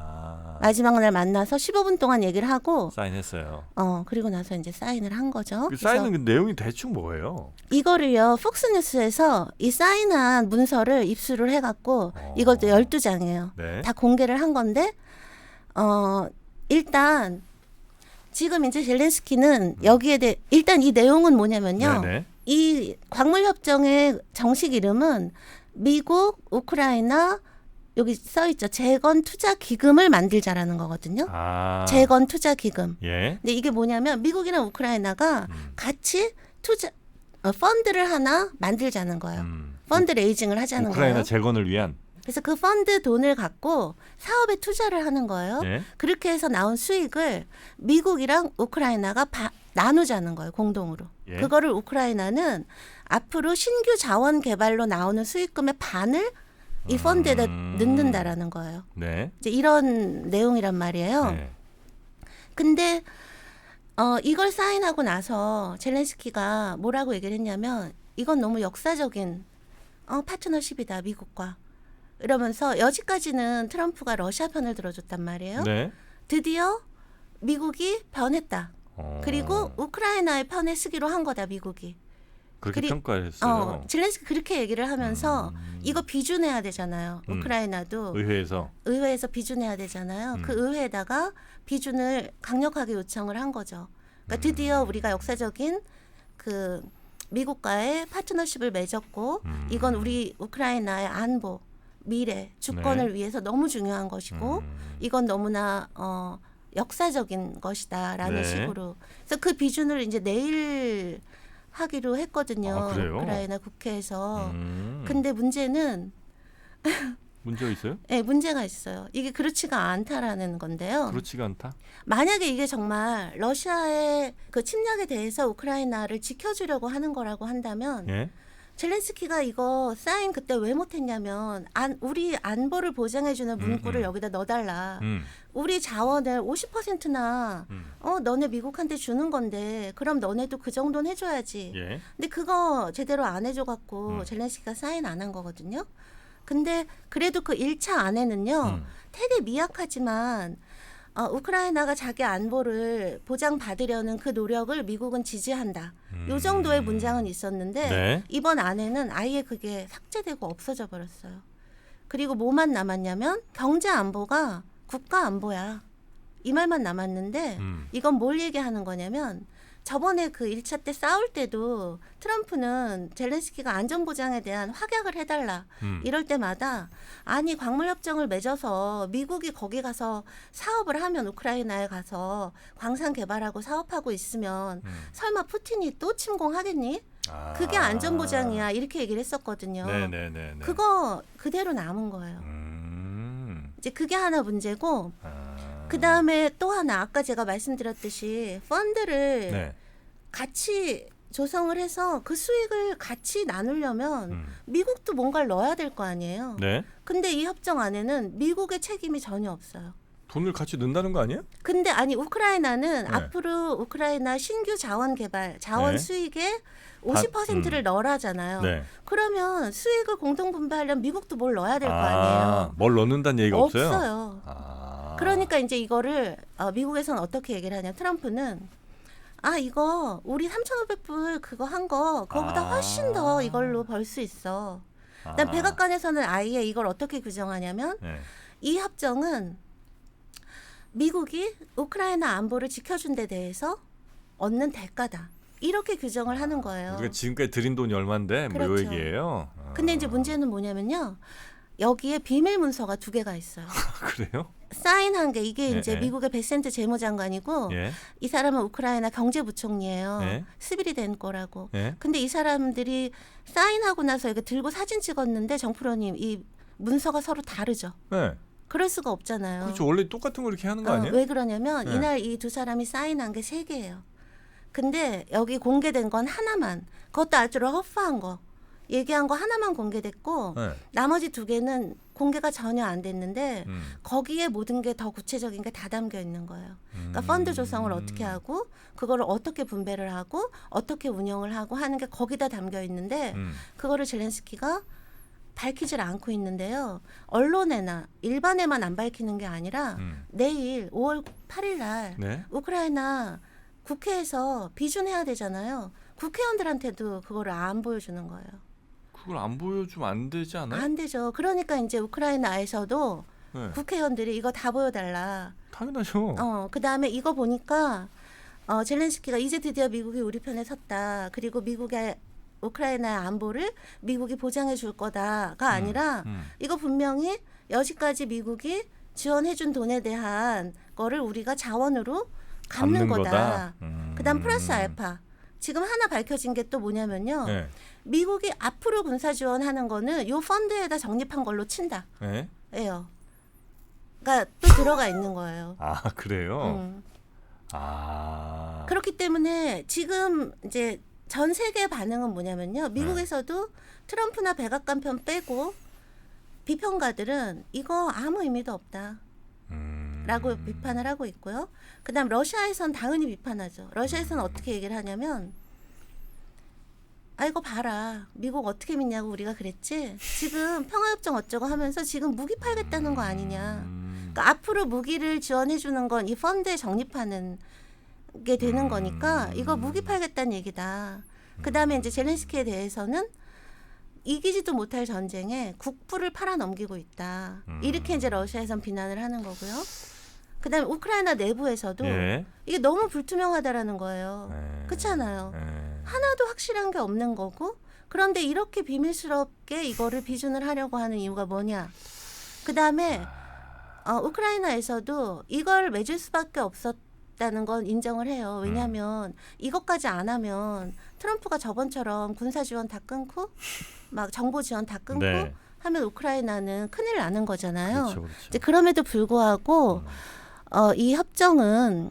마지막 날 만나서 15분 동안 얘기를 하고 사인했어요. 그리고 나서 이제 사인을 한 거죠. 그 사인은 그 내용이 대충 뭐예요? 이거를요. 폭스뉴스에서 이 사인한 문서를 입수를 해갖고 이것도 12장이에요. 네. 다 공개를 한 건데 일단 지금 이제 젤렌스키는 여기에 대해 일단 이 내용은 뭐냐면요. 네네. 이 광물 협정의 정식 이름은 미국, 우크라이나 여기 써 있죠. 재건 투자 기금을 만들자라는 거거든요. 재건 투자 기금. 예. 근데 이게 뭐냐면 미국이랑 우크라이나가 같이 투자 펀드를 하나 만들자는 거예요. 펀드 레이징을 하자는 우크라이나 거예요. 재건을 위한. 그래서 그 펀드 돈을 갖고 사업에 투자를 하는 거예요. 예. 그렇게 해서 나온 수익을 미국이랑 우크라이나가 나누자는 거예요. 공동으로. 예. 그거를 우크라이나는 앞으로 신규 자원 개발로 나오는 수익금의 반을 이 펀드에다 넣는다라는 거예요. 네. 이제 이런 내용이란 말이에요. 네. 근데 이걸 사인하고 나서 젤렌스키가 뭐라고 얘기를 했냐면 이건 너무 역사적인 파트너십이다 미국과 이러면서 여지까지는 트럼프가 러시아 편을 들어줬단 말이에요. 네. 드디어 미국이 변했다. 그리고 우크라이나의 편에 쓰기로 한 거다 미국이. 그렇게 평가했어요. 젤렌스키 그렇게 얘기를 하면서 이거 비준해야 되잖아요. 우크라이나도 의회에서 비준해야 되잖아요. 그 의회에다가 비준을 강력하게 요청을 한 거죠. 그러니까 드디어 우리가 역사적인 그 미국과의 파트너십을 맺었고 이건 우리 우크라이나의 안보, 미래, 주권을 위해서 너무 중요한 것이고 이건 너무나 역사적인 것이다라는 식으로. 그래서 그 비준을 이제 내일 하기로 했거든요. 우크라이나 국회에서. 근데 문제는 문제가 있어요? 네, 문제가 있어요. 이게 그렇지가 않다라는 건데요. 그렇지가 않다? 만약에 이게 정말 러시아의 그 침략에 대해서 우크라이나를 지켜주려고 하는 거라고 한다면 예? 젤렌스키가 이거 사인 그때 왜 못했냐면 우리 안보를 보장해주는 문구를 여기다 넣어달라. 우리 자원을 50%나 너네 미국한테 주는 건데 그럼 너네도 그 정도는 해줘야지. 예. 근데 그거 제대로 안 해줘갖고 젤렌스키가 사인 안 한 거거든요. 근데 그래도 그 1차 안에는요. 되게 미약하지만 우크라이나가 자기 안보를 보장받으려는 그 노력을 미국은 지지한다. 요 정도의 문장은 있었는데 네. 이번 안에는 아예 그게 삭제되고 없어져 버렸어요. 그리고 뭐만 남았냐면 경제 안보가 국가 안보야. 이 말만 남았는데 이건 뭘 얘기하는 거냐면 저번에 그 1차 때 싸울 때도 트럼프는 젤렌스키가 안전보장에 대한 확약을 해달라. 이럴 때마다 아니 광물협정을 맺어서 미국이 거기 가서 사업을 하면 우크라이나에 가서 광산 개발하고 사업하고 있으면 설마 푸틴이 또 침공하겠니? 그게 안전보장이야. 이렇게 얘기를 했었거든요. 네네네. 그거 그대로 남은 거예요. 이제 그게 하나 문제고 그 다음에 또 하나 아까 제가 말씀드렸듯이 펀드를 같이 조성을 해서 그 수익을 같이 나누려면 미국도 뭔가를 넣어야 될 거 아니에요. 네. 근데 이 협정 안에는 미국의 책임이 전혀 없어요. 돈을 같이 넣는다는 거 아니에요? 근데 아니 우크라이나는 앞으로 우크라이나 신규 자원 개발, 자원 수익의 50%를 넣으라잖아요. 그러면 수익을 공동 분배하려면 미국도 뭘 넣어야 될 거 아니에요. 뭘 넣는다는 얘기가 없어요? 없어요. 그러니까 이제 이거를 미국에서는 어떻게 얘기를 하냐. 트럼프는 이거 우리 3,500불 그거 한 거 그거보다 훨씬 더 이걸로 벌 수 있어. 그다음 백악관에서는 아예 이걸 어떻게 규정하냐면 이 협정은 미국이 우크라이나 안보를 지켜준 데 대해서 얻는 대가다. 이렇게 규정을 하는 거예요. 우리가 지금까지 들인 돈이 얼마인데 그렇죠. 뭐 이 얘기예요. 근데 이제 문제는 뭐냐면요. 여기에 비밀 문서가 2개가 있어요. 그래요? 사인한 게 이게 예, 이제 예. 미국의 베센트 재무장관이고 예. 이 사람은 우크라이나 경제부총리예요. 예. 스빌이 된 거라고. 예. 근데 이 사람들이 사인하고 나서 이거 들고 사진 찍었는데 정프로님 이 문서가 서로 다르죠. 네. 그럴 수가 없잖아요. 그렇죠. 원래 똑같은 거 이렇게 하는 거 아니에요? 왜 그러냐면 네. 이날 이 2사람이 사인한 게 3개예요. 근데 여기 공개된 건 하나만. 그것도 아주 러프한 거. 얘기한 거 하나만 공개됐고 네. 나머지 2개는 공개가 전혀 안 됐는데 음. 거기에 모든 게 더 구체적인 게 다 담겨 있는 거예요. 그러니까 펀드 조성을 어떻게 하고 그거를 어떻게 분배를 하고 어떻게 운영을 하고 하는 게 거기다 담겨 있는데 그거를 젤렌스키가 밝히질 않고 있는데요. 언론에나 일반에만 안 밝히는 게 아니라 내일 5월 8일 날 네. 우크라이나 국회에서 비준해야 되잖아요. 국회의원들한테도 그거를 안 보여주는 거예요. 그걸 안 보여주면 안 되지 않아요? 안 되죠. 그러니까 이제 우크라이나에서도 네. 국회의원들이 이거 다 보여달라. 당연하죠. 그다음에 이거 보니까 젤렌스키가 이제 드디어 미국이 우리 편에 섰다. 그리고 미국의 우크라이나의 안보를 미국이 보장해 줄 거다가 아니라 이거 분명히 여지까지 미국이 지원해준 돈에 대한 거를 우리가 자원으로 갚는 거다. 그다음 플러스 알파. 지금 하나 밝혀진 게 또 뭐냐면요. 네. 미국이 앞으로 군사 지원하는 거는 요 펀드에다 적립한 걸로 친다. 네. 예요. 그러니까 또 들어가 있는 거예요. 아 그래요? 음. 아. 그렇기 때문에 지금 이제 전 세계 반응은 뭐냐면요. 미국에서도 트럼프나 백악관 편 빼고 비평가들은 이거 아무 의미도 없다. 라고 비판을 하고 있고요. 그다음 러시아에선 당연히 비판하죠. 러시아에서는 어떻게 얘기를 하냐면 이거 봐라. 미국 어떻게 믿냐고 우리가 그랬지. 지금 평화협정 어쩌고 하면서 지금 무기 팔겠다는 거 아니냐. 그러니까 앞으로 무기를 지원해 주는 건 이 펀드에 적립하는 게 되는 거니까 이거 무기 팔겠다는 얘기다. 그다음에 이제 젤렌스키에 대해서는 이기지도 못할 전쟁에 국부를 팔아 넘기고 있다. 이렇게 이제 러시아에선 비난을 하는 거고요. 그다음에 우크라이나 내부에서도 예. 이게 너무 불투명하다라는 거예요. 그렇잖아요. 하나도 확실한 게 없는 거고 그런데 이렇게 비밀스럽게 이거를 비준을 하려고 하는 이유가 뭐냐. 그다음에 우크라이나에서도 이걸 맺을 수밖에 없었다는 건 인정을 해요. 왜냐하면 이것까지 안 하면 트럼프가 저번처럼 군사 지원 다 끊고 막 정보 지원 다 끊고 네. 하면 우크라이나는 큰일 나는 거잖아요. 그렇죠, 그렇죠. 이제 그럼에도 불구하고 이 협정은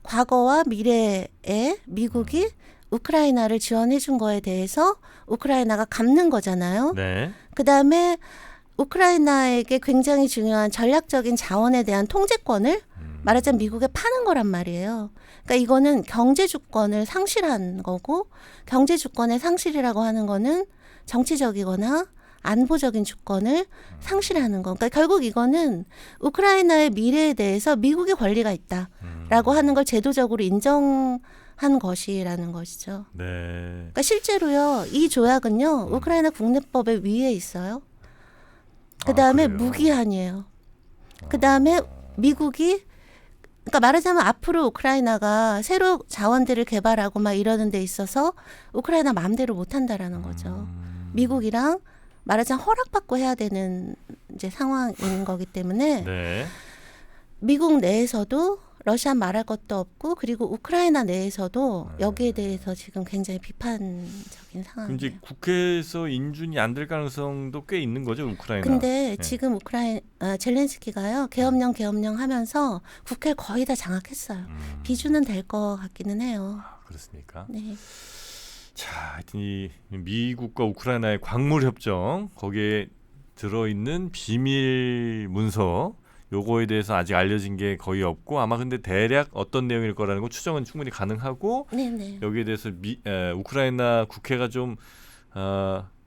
과거와 미래에 미국이 우크라이나를 지원해 준 거에 대해서 우크라이나가 갚는 거잖아요. 네. 그다음에 우크라이나에게 굉장히 중요한 전략적인 자원에 대한 통제권을 말하자면 미국에 파는 거란 말이에요. 그러니까 이거는 경제 주권을 상실한 거고 경제 주권의 상실이라고 하는 거는 정치적이거나 안보적인 주권을 상실하는 거. 그러니까 결국 이거는 우크라이나의 미래에 대해서 미국의 권리가 있다라고 하는 걸 제도적으로 인정한 것이라는 것이죠. 네. 그러니까 실제로요. 이 조약은요. 우크라이나 국내법의 위에 있어요. 그다음에 그래요? 무기한이에요. 그다음에 미국이 그러니까 말하자면 앞으로 우크라이나가 새로 자원들을 개발하고 막 이러는 데 있어서 우크라이나 마음대로 못 한다라는 거죠. 미국이랑 말하자면 허락받고 해야 되는 이제 상황인 거기 때문에 네. 미국 내에서도 러시아 말할 것도 없고 그리고 우크라이나 내에서도 여기에 대해서 지금 굉장히 비판적인 그럼 상황이에요. 이제 국회에서 인준이 안 될 가능성도 꽤 있는 거죠, 우크라이나. 근데 네. 지금 젤렌스키가요 계엄령 하면서 국회를 거의 다 장악했어요. 비준은 될 것 같기는 해요. 그렇습니까? 네. 자, 하여튼 이 미국과 우크라이나의 광물 협정 거기에 들어있는 비밀 문서 요거에 대해서 아직 알려진 게 거의 없고 아마 근데 대략 어떤 내용일 거라는 거 추정은 충분히 가능하고 네네. 여기에 대해서 우크라이나 국회가 좀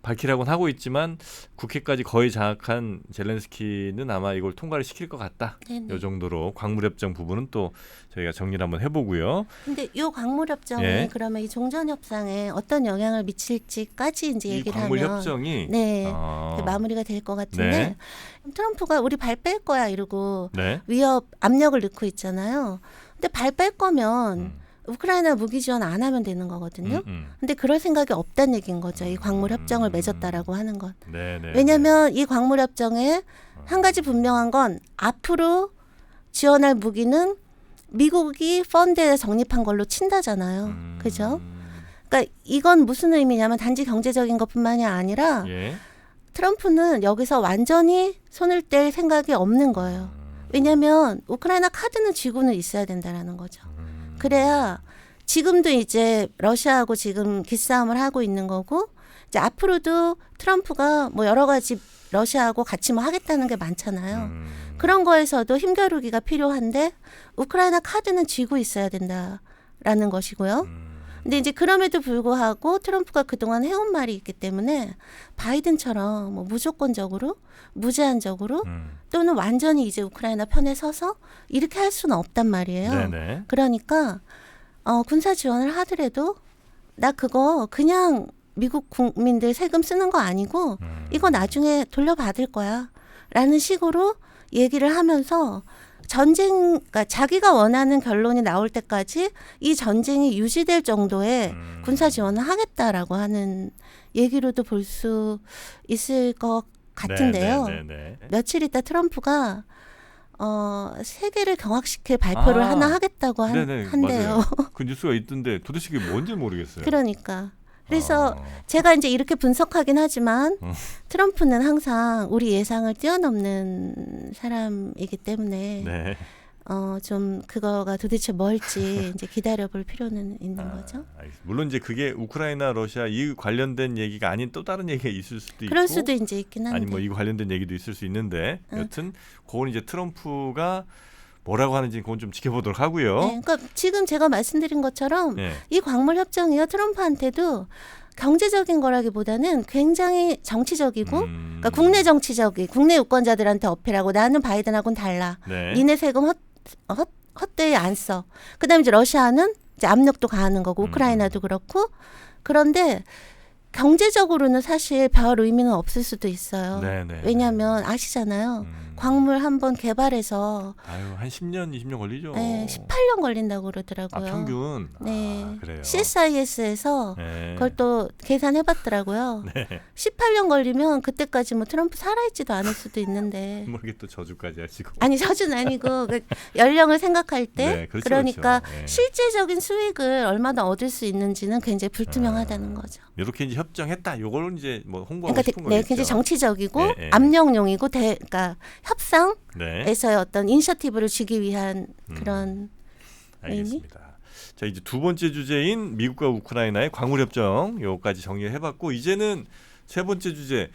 밝히라고는 하고 있지만 국회까지 거의 장악한 젤렌스키는 아마 이걸 통과를 시킬 것 같다. 네네. 이 정도로 광물협정 부분은 또 저희가 정리를 한번 해보고요. 근데 이 광물협정이 예. 그러면 이 종전협상에 어떤 영향을 미칠지까지 이제 이 얘기를 하면 광물협정이 네 이렇게 마무리가 될 것 같은데 네. 트럼프가 우리 발 뺄 거야 이러고 네. 위협 압력을 넣고 있잖아요. 근데 발 뺄 거면 우크라이나 무기 지원 안 하면 되는 거거든요. 근데 그럴 생각이 없다는 얘기인 거죠. 이 광물 협정을 맺었다라고 하는 건. 네네. 왜냐하면 이 광물 협정에 한 가지 분명한 건 앞으로 지원할 무기는 미국이 펀드에 적립한 걸로 친다잖아요. 그죠? 그러니까 이건 무슨 의미냐면 단지 경제적인 것뿐만이 아니라 예. 트럼프는 여기서 완전히 손을 뗄 생각이 없는 거예요. 왜냐하면 우크라이나 카드는 쥐고는 있어야 된다라는 거죠. 그래야 지금도 이제 러시아하고 지금 기싸움을 하고 있는 거고 이제 앞으로도 트럼프가 뭐 여러 가지 러시아하고 같이 뭐 하겠다는 게 많잖아요. 그런 거에서도 힘겨루기가 필요한데 우크라이나 카드는 쥐고 있어야 된다라는 것이고요. 근데 이제 그럼에도 불구하고 트럼프가 그동안 해온 말이 있기 때문에 바이든처럼 뭐 무조건적으로 무제한적으로 또는 완전히 이제 우크라이나 편에 서서 이렇게 할 수는 없단 말이에요. 네네. 그러니까 군사 지원을 하더라도 나 그거 그냥 미국 국민들 세금 쓰는 거 아니고 이거 나중에 돌려받을 거야 라는 식으로 얘기를 하면서 그러니까 자기가 원하는 결론이 나올 때까지 이 전쟁이 유지될 정도의 군사 지원을 하겠다라고 하는 얘기로도 볼 수 있을 것 같은데요. 네네네. 며칠 있다 트럼프가 세계를 경악시킬 발표를 하나 하겠다고 한대요. 맞아요. 그 뉴스가 있던데 도대체 그게 뭔지 모르겠어요. 그러니까. 그래서 제가 이제 이렇게 분석하긴 하지만 트럼프는 항상 우리 예상을 뛰어넘는 사람이기 때문에 네. 좀 그거가 도대체 뭘지 이제 기다려볼 필요는 있는 거죠. 알겠습니다. 물론 이제 그게 우크라이나 러시아 이 관련된 얘기가 아닌 또 다른 얘기가 있을 수도 있고 그럴 수도 이제 있긴 한데. 아니 뭐 이 관련된 얘기도 있을 수 있는데 여튼 그건 이제 트럼프가 뭐라고 하는지 그건 좀 지켜보도록 하고요. 네, 그러니까 지금 제가 말씀드린 것처럼 네. 이 광물 협정이요 트럼프한테도 경제적인 거라기보다는 굉장히 정치적이고 그러니까 국내 정치적이 국내 유권자들한테 어필하고 나는 바이든하고는 달라. 네. 니네 세금 헛되이 안 써. 그다음에 이제 러시아는 이제 압력도 가하는 거고 우크라이나도 그렇고 그런데 경제적으로는 사실 별 의미는 없을 수도 있어요. 네네. 왜냐하면 아시잖아요. 광물 한번 개발해서 아유 한 10년 20년 걸리죠. 네, 18년 걸린다고 그러더라고요. 평균. 네. 그래요. CSIS에서 네. 그걸 또 계산해봤더라고요. 네. 18년 걸리면 그때까지 뭐 트럼프 살아있지도 않을 수도 있는데. 모르게 또 저주까지 하시고. 아니 저주는 아니고 그 연령을 생각할 때 네, 그렇죠, 그러니까 그렇죠. 네. 실제적인 수익을 얼마나 얻을 수 있는지는 굉장히 불투명하다는 거죠. 이렇게 이제 협정했다. 요걸 이제 뭐 홍보하고 그러니까 싶은 네, 거겠죠. 굉장히 정치적이고 네, 네. 압력용이고 그러니까 협상에서의 네. 어떤 이니셔티브를 주기 위한 그런 의미? 알겠습니다. 자 이제 두 번째 주제인 미국과 우크라이나의 광물 협정 요까지 정리해봤고 이제는 세 번째 주제.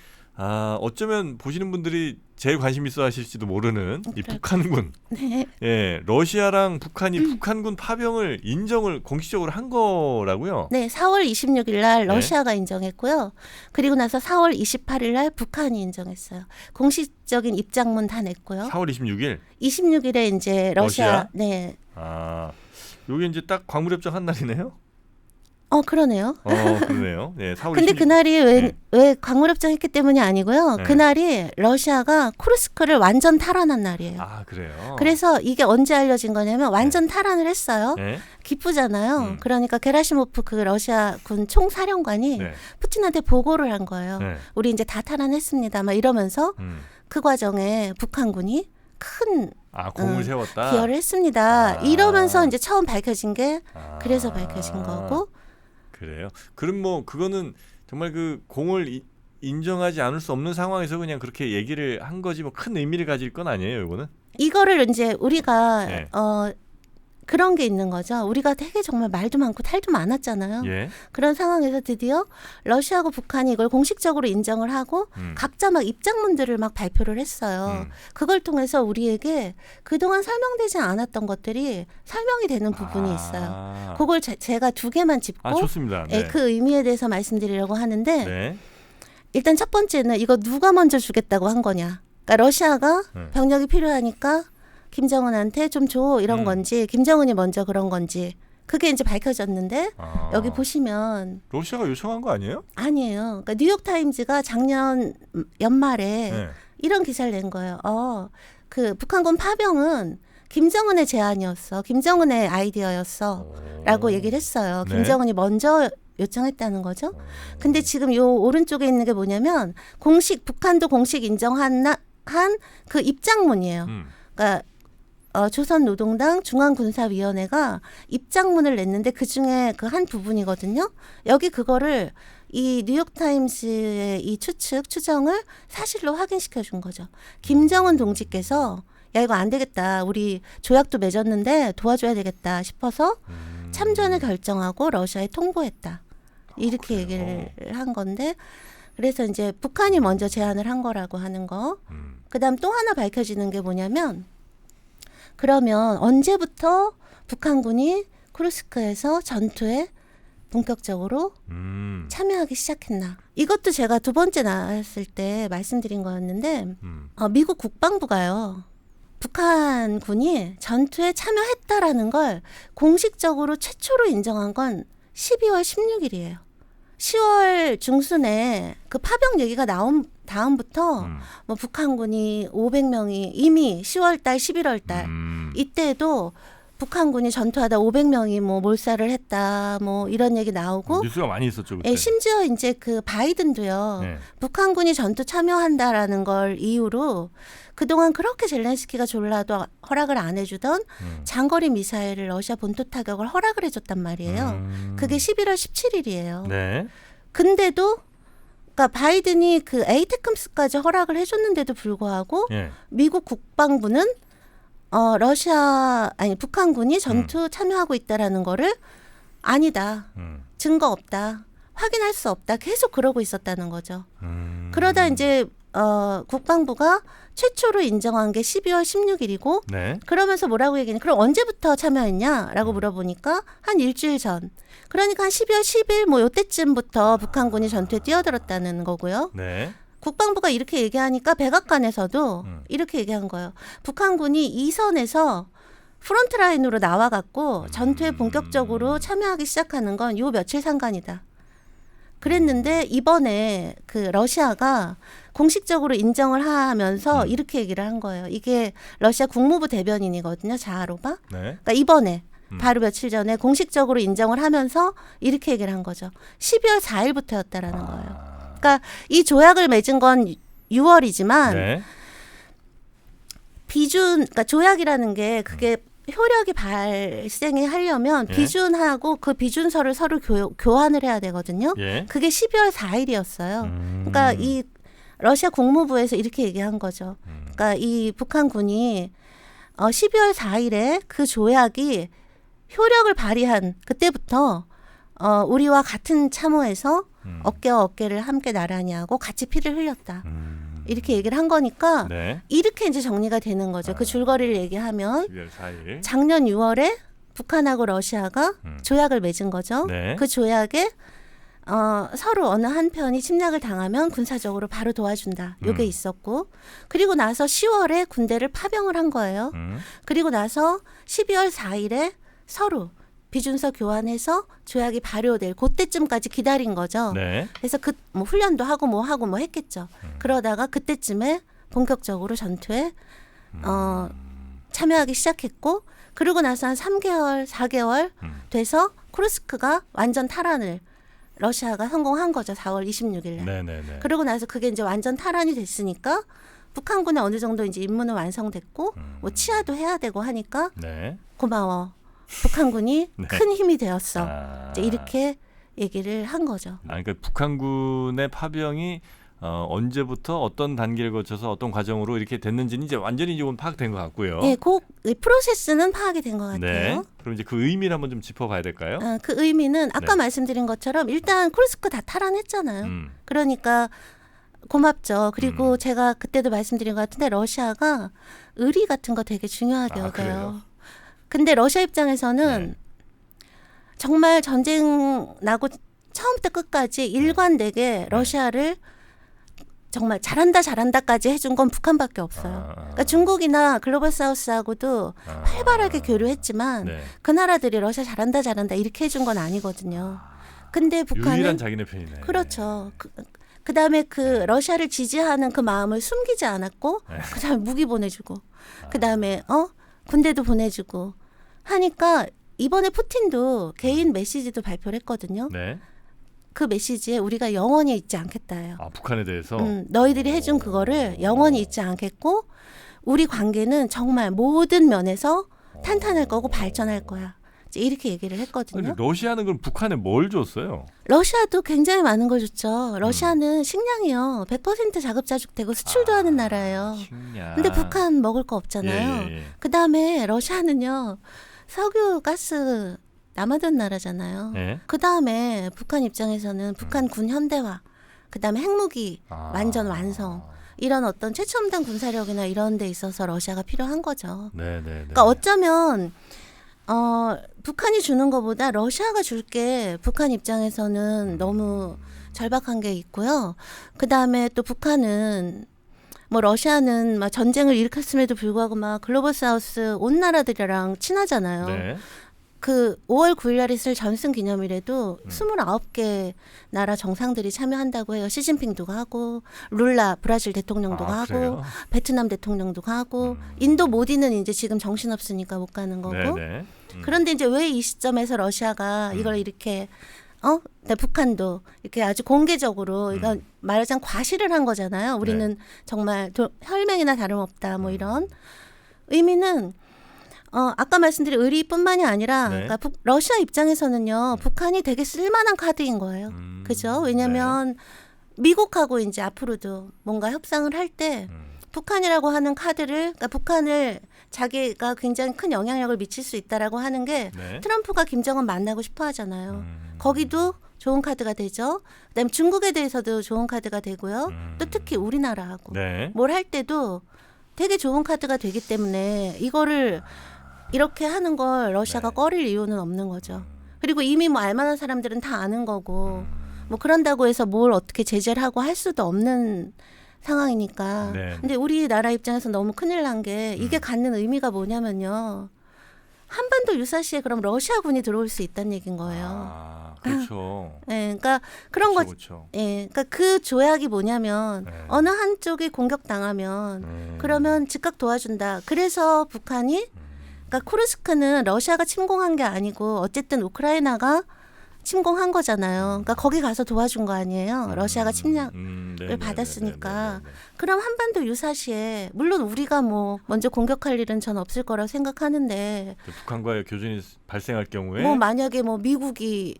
어쩌면 보시는 분들이 제일 관심 있어 하실지도 모르는 이 북한군. 네. 예, 러시아랑 북한이 북한군 파병을 인정을 공식적으로 한 거라고요. 네, 4월 26일 날 러시아가 인정했고요. 그리고 나서 4월 28일 날 북한이 인정했어요. 공식적인 입장문 다 냈고요. 4월 26일. 26일에 이제 러시아? 네. 요게 이제 딱 광물 협정 한 날이네요. 그러네요. 그러네요. 네, 4월 근데 26일. 그날이 왜 광물협정 했기 때문이 아니고요. 네. 그날이 러시아가 쿠르스크를 완전 탈환한 날이에요. 그래요. 그래서 이게 언제 알려진 거냐면 완전 탈환을 했어요. 네. 기쁘잖아요. 그러니까 게라시모프 그 러시아 군 총사령관이 네. 푸틴한테 보고를 한 거예요. 네. 우리 이제 다 탈환했습니다. 막 이러면서 그 과정에 북한군이 큰 공을 세웠다. 기여를 했습니다. 이러면서 이제 처음 밝혀진 게 그래서 밝혀진 거고. 그래요. 그럼 뭐 그거는 정말 그 공을 인정하지 않을 수 없는 상황에서 그냥 그렇게 얘기를 한 거지 뭐 큰 의미를 가질 건 아니에요, 이거는. 이거를 이제 우리가 네. 그런 게 있는 거죠. 우리가 되게 정말 말도 많고 탈도 많았잖아요. 예. 그런 상황에서 드디어 러시아하고 북한이 이걸 공식적으로 인정을 하고 각자 막 입장문들을 막 발표를 했어요. 그걸 통해서 우리에게 그동안 설명되지 않았던 것들이 설명이 되는 부분이 있어요. 그걸 제가 두 개만 짚고 좋습니다. 네. 그 의미에 대해서 말씀드리려고 하는데 네. 일단 첫 번째는 이거 누가 먼저 주겠다고 한 거냐. 그러니까 러시아가 병력이 필요하니까 김정은한테 좀 줘 이런 건지 김정은이 먼저 그런 건지 그게 이제 밝혀졌는데 여기 보시면 러시아가 요청한 거 아니에요? 아니에요. 그러니까 뉴욕타임즈가 작년 연말에 네. 이런 기사를 낸 거예요. 그 북한군 파병은 김정은의 제안이었어. 김정은의 아이디어였어. 라고 얘기를 했어요. 네. 김정은이 먼저 요청했다는 거죠. 근데 지금 요 오른쪽에 있는 게 뭐냐면 북한도 공식 인정한 그 입장문이에요. 그러니까 조선노동당 중앙군사위원회가 입장문을 냈는데 그 중에 그 한 부분이거든요. 여기 그거를 이 뉴욕타임스의 이 추정을 사실로 확인시켜 준 거죠. 김정은 동지께서 야 이거 안 되겠다. 우리 조약도 맺었는데 도와줘야 되겠다 싶어서 참전을 결정하고 러시아에 통보했다. 이렇게 얘기를 한 건데 그래서 이제 북한이 먼저 제안을 한 거라고 하는 거. 그다음 또 하나 밝혀지는 게 뭐냐면 그러면 언제부터 북한군이 쿠르스크에서 전투에 본격적으로 참여하기 시작했나. 이것도 제가 두 번째 나왔을 때 말씀드린 거였는데 미국 국방부가요. 북한군이 전투에 참여했다라는 걸 공식적으로 최초로 인정한 건 12월 16일이에요. 10월 중순에 그 파병 얘기가 나온 다음부터 뭐 북한군이 500명이 이미 10월달, 11월달 이때도 북한군이 전투하다 500명이 뭐 몰살을 했다 뭐 이런 얘기 나오고 뉴스가 많이 있었죠 그때. 예, 심지어 이제 그 바이든도요. 네. 북한군이 전투 참여한다라는 걸 이유로 그동안 그렇게 젤렌스키가 졸라도 허락을 안 해주던 장거리 미사일을 러시아 본토 타격을 허락을 해줬단 말이에요. 그게 11월 17일이에요. 네. 근데도 그러니까 바이든이 그 에이테크스까지 허락을 해줬는데도 불구하고 예. 미국 국방부는 북한군이 전투 참여하고 있다라는 거를 아니다. 증거 없다. 확인할 수 없다. 계속 그러고 있었다는 거죠. 그러다 이제 국방부가 최초로 인정한 게 12월 16일이고 네. 그러면서 뭐라고 얘기했냐. 그럼 언제부터 참여했냐라고 물어보니까 한 일주일 전. 그러니까 한 12월 10일 뭐 요때쯤부터 북한군이 전투에 뛰어들었다는 거고요. 네. 국방부가 이렇게 얘기하니까 백악관에서도 이렇게 얘기한 거예요. 북한군이 이선에서 프론트라인으로 나와갖고 전투에 본격적으로 참여하기 시작하는 건 요 며칠 상관이다. 그랬는데 이번에 그 러시아가 공식적으로 인정을 하면서 이렇게 얘기를 한 거예요. 이게 러시아 국무부 대변인이거든요. 자하로바. 네. 그러니까 이번에 바로 며칠 전에 공식적으로 인정을 하면서 이렇게 얘기를 한 거죠. 12월 4일부터였다라는 거예요. 그러니까 이 조약을 맺은 건 6월이지만 네. 그러니까 조약이라는 게 그게 효력이 발생이 하려면 예. 비준하고 그 비준서를 서로 교환을 해야 되거든요. 예. 그게 12월 4일이었어요. 그러니까 이 러시아 국무부에서 이렇게 얘기한 거죠. 그러니까 이 북한군이 12월 4일에 그 조약이 효력을 발휘한 그때부터 우리와 같은 참호에서 어깨와 어깨를 함께 나란히 하고 같이 피를 흘렸다. 이렇게 얘기를 한 거니까 네. 이렇게 이제 정리가 되는 거죠. 그 줄거리를 얘기하면 12월 4일. 작년 6월에 북한하고 러시아가 조약을 맺은 거죠. 네. 그 조약에 서로 어느 한 편이 침략을 당하면 군사적으로 바로 도와준다. 이게 있었고 그리고 나서 10월에 군대를 파병을 한 거예요. 그리고 나서 12월 4일에 서로 비준서 교환해서 조약이 발효될 그때쯤까지 기다린 거죠. 네. 그래서 뭐 훈련도 하고 뭐 했겠죠. 그러다가 그때쯤에 본격적으로 전투에 참여하기 시작했고 그리고 나서 한 3개월, 4개월 돼서 쿠르스크가 완전 탈환을 러시아가 성공한 거죠. 4월 26일 날. 네네네. 그러고 나서 그게 이제 완전 탈환이 됐으니까 북한군에 어느 정도 이제 임무는 완성됐고 뭐 치하도 해야 되고 하니까 네. 고마워. 북한군이 네. 큰 힘이 되었어. 아. 이제 이렇게 얘기를 한 거죠. 그러니까 북한군의 파병이 언제부터 어떤 단계를 거쳐서 어떤 과정으로 이렇게 됐는지는 이제 완전히 지금 파악된 것 같고요. 네, 이 프로세스는 파악이 된 것 네. 같아요. 그럼 이제 그 의미를 한번 좀 짚어봐야 될까요? 그 의미는 아까 네. 말씀드린 것처럼 일단 쿠르스크 다 탈환했잖아요. 그러니까 고맙죠. 그리고 제가 그때도 말씀드린 것 같은데 러시아가 의리 같은 거 되게 중요하게 아, 여겨요. 그래요? 근데 러시아 입장에서는 네. 정말 전쟁 나고 처음부터 끝까지 일관되게 러시아를 정말 잘한다까지 해준 건 북한밖에 없어요. 그러니까 중국이나 글로벌 사우스하고도 활발하게 교류했지만 네. 그 나라들이 러시아 잘한다 이렇게 해준 건 아니거든요. 근데 북한은 유일한 자기네 편이네. 그렇죠. 그다음에 그 러시아를 지지하는 그 마음을 숨기지 않았고 네. 그다음에 무기 보내주고 그다음에 군대도 보내주고 하니까 이번에 푸틴도 개인 메시지도 발표를 했거든요. 네. 그 메시지에 우리가 영원히 잊지 않겠다예요. 아, 북한에 대해서. 너희들이 해준 그거를 영원히 잊지 않겠고 우리 관계는 정말 모든 면에서 탄탄할 거고 발전할 거야. 이제 이렇게 얘기를 했거든요. 근데 러시아는 그럼 북한에 뭘 줬어요? 러시아도 굉장히 많은 걸 줬죠. 러시아는 식량이요. 100% 자급자족되고 수출도 하는 나라예요. 식량. 근데 북한 먹을 거 없잖아요. 예. 그다음에 러시아는요. 석유, 가스 남아돈 나라잖아요. 예? 그다음에 북한 입장에서는 북한 군 현대화, 그다음에 핵무기 아. 완전 완성. 이런 어떤 최첨단 군사력이나 이런 데 있어서 러시아가 필요한 거죠. 네네. 그러니까 어쩌면 북한이 주는 것보다 러시아가 줄 게 북한 입장에서는 너무 절박한 게 있고요. 그다음에 또 북한은 뭐 러시아는 막 전쟁을 일으켰음에도 불구하고 막 글로벌 사우스 온 나라들이랑 친하잖아요. 네. 그 5월 9일 날 있을 전승 기념일에도 29개 나라 정상들이 참여한다고 해요. 시진핑도 가고 룰라 브라질 대통령도 가고 그래요? 베트남 대통령도 가고 인도 모디는 이제 지금 정신없으니까 못 가는 거고. 네네. 그런데 이제 왜 이 시점에서 러시아가 이걸 이렇게 근데 북한도 이렇게 아주 공개적으로 이건 말하자면 과시를 한 거잖아요. 우리는 정말 혈맹이나 다름없다 뭐 이런 의미는 아까 말씀드린 의리뿐만이 아니라 네. 그러니까 러시아 입장에서는요. 북한이 되게 쓸만한 카드인 거예요. 그죠? 왜냐하면 미국하고 이제 앞으로도 뭔가 협상을 할 때 북한이라고 하는 카드를 그러니까 북한을 자기가 굉장히 큰 영향력을 미칠 수 있다라고 하는 게 네. 트럼프가 김정은 만나고 싶어 하잖아요. 거기도 좋은 카드가 되죠. 그다음에 중국에 대해서도 좋은 카드가 되고요. 또 특히 우리나라하고 네. 뭘 할 때도 되게 좋은 카드가 되기 때문에 이거를 이렇게 하는 걸 러시아가 네. 꺼릴 이유는 없는 거죠. 그리고 이미 뭐 알만한 사람들은 다 아는 거고 뭐 그런다고 해서 뭘 어떻게 제재를 하고 할 수도 없는 상황이니까. 네. 근데 우리나라 입장에서 너무 큰일 난 게 이게 갖는 의미가 뭐냐면요. 한반도 유사시에 그럼 러시아군이 들어올 수 있다는 얘기인 거예요. 아, 그렇죠. 예, 그러니까 그런 거, 그렇죠. 예, 그러니까 그 조약이 뭐냐면 네. 어느 한쪽이 공격당하면 그러면 즉각 도와준다. 그래서 북한이 그러니까 쿠르스크는 러시아가 침공한 게 아니고 어쨌든 우크라이나가 침공한 거잖아요. 그러니까 거기 가서 도와준 거 아니에요. 러시아가 침략을 받았으니까. 그럼 한반도 유사시에 물론 우리가 뭐 먼저 공격할 일은 전 없을 거라고 생각하는데 북한과의 교전이 발생할 경우에 뭐 만약에 뭐 미국이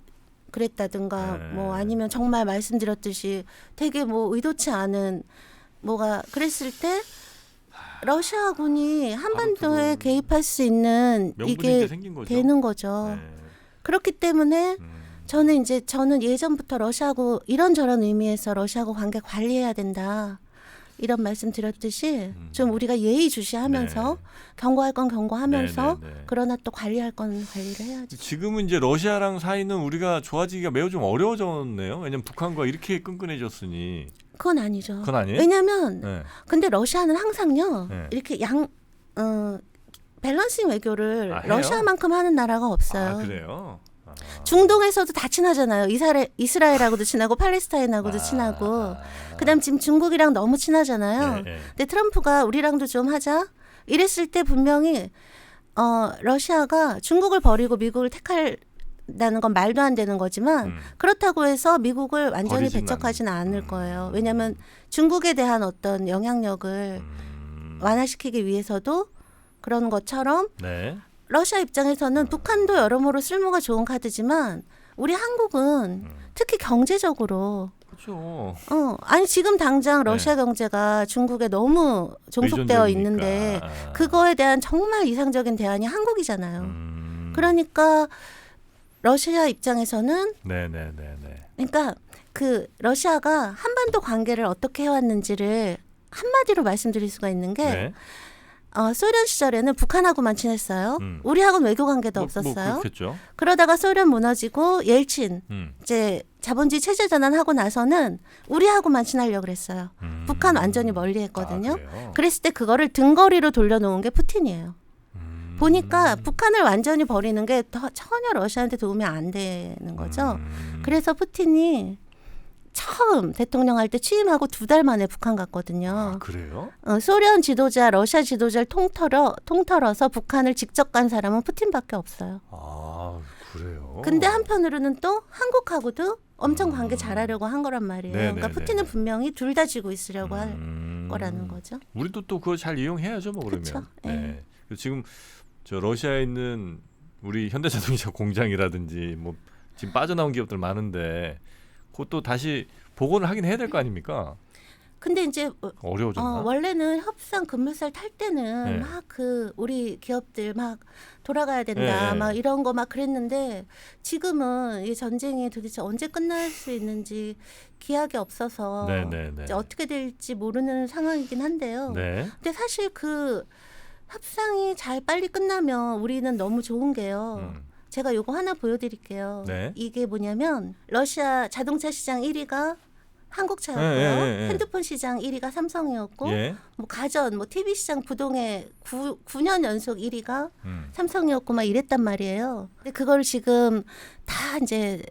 그랬다든가 네. 뭐 아니면 정말 말씀드렸듯이 되게 뭐 의도치 않은 뭐가 그랬을 때 러시아군이 한반도에 개입할 수 있는 명분이 이게 이제 생긴 거죠. 되는 거죠. 네. 그렇기 때문에 저는 예전부터 러시아하고 이런저런 의미에서 러시아하고 관계 관리해야 된다. 이런 말씀 드렸듯이 좀 우리가 예의주시하면서 네. 경고할 건 경고하면서 네, 네, 네. 그러나 또 관리할 건 관리를 해야죠. 지금은 이제 러시아랑 사이는 우리가 좋아지기가 매우 좀 어려워졌네요. 왜냐면 북한과 이렇게 끈끈해졌으니. 그건 아니죠. 그건 아니에요? 왜냐하면 네. 근데 러시아는 항상요. 네. 이렇게 밸런싱 외교를 해요? 러시아만큼 하는 나라가 없어요. 아, 그래요? 아. 중동에서도 다 친하잖아요. 이스라엘하고도 친하고 팔레스타인하고도 친하고 그다음 지금 중국이랑 너무 친하잖아요. 네, 네. 근데 트럼프가 우리랑도 좀 하자 이랬을 때 분명히 러시아가 중국을 버리고 미국을 택한다는 건 말도 안 되는 거지만 그렇다고 해서 미국을 완전히 버리진 배척하지는 않을 거예요. 왜냐하면 중국에 대한 어떤 영향력을 완화시키기 위해서도 그런 것처럼 네. 러시아 입장에서는 북한도 여러모로 쓸모가 좋은 카드지만 우리 한국은 특히 경제적으로 그렇죠. 아니 지금 당장 러시아 경제가 중국에 너무 종속되어 의존적이니까. 있는데 그거에 대한 정말 이상적인 대안이 한국이잖아요. 그러니까 러시아 입장에서는 네네네네. 그러니까 그 러시아가 한반도 관계를 어떻게 해왔는지를 한마디로 말씀드릴 수가 있는 게 네. 소련 시절에는 북한하고만 친했어요. 우리하고는 외교 관계도 없었어요. 그렇겠죠. 그러다가 소련 무너지고 옐친 이제 자본주의 체제 전환하고 나서는 우리하고만 친하려고 그랬어요. 북한 완전히 멀리했거든요. 그랬을 때 그거를 등거리로 돌려놓은 게 푸틴이에요. 보니까 북한을 완전히 버리는 게 전혀 러시아한테 도움이 안 되는 거죠. 그래서 푸틴이 처음 대통령 할 때 취임하고 2달 만에 북한 갔거든요. 아, 그래요? 소련 지도자, 러시아 지도자를 통틀어서 북한을 직접 간 사람은 푸틴밖에 없어요. 아, 그래요? 근데 한편으로는 또 한국하고도 엄청 관계 잘하려고 한 거란 말이에요. 네네네. 그러니까 푸틴은 분명히 둘 다 지고 있으려고 할 거라는 거죠. 우리도 또 그거 잘 이용해야죠, 뭐 그러면. 그쵸. 네. 그리고 지금 저 러시아에 있는 우리 현대자동차 공장이라든지 뭐 지금 빠져나온 기업들 많은데 그것도 다시 복원을 하긴 해야 될 거 아닙니까? 근데 이제 어려워졌나? 원래는 협상 급물살 탈 때는 네. 막 우리 기업들 막 돌아가야 된다 네. 막 이런 거 막 그랬는데 지금은 이 전쟁이 도대체 언제 끝날 수 있는지 기약이 없어서 네네네. 이제 어떻게 될지 모르는 상황이긴 한데요. 네. 근데 사실 그 협상이 잘 빨리 끝나면 우리는 너무 좋은 게요. 제가 요거 하나 보여드릴게요. 네. 이게 뭐냐면 러시아 자동차 시장 1위가 한국차였고요. 예. 핸드폰 시장 1위가 삼성이었고 예. 뭐 가전, 뭐 TV 시장 부동의 9년 연속 1위가 음. 삼성이었고 막 이랬단 말이에요. 근데 그걸 지금 다 이제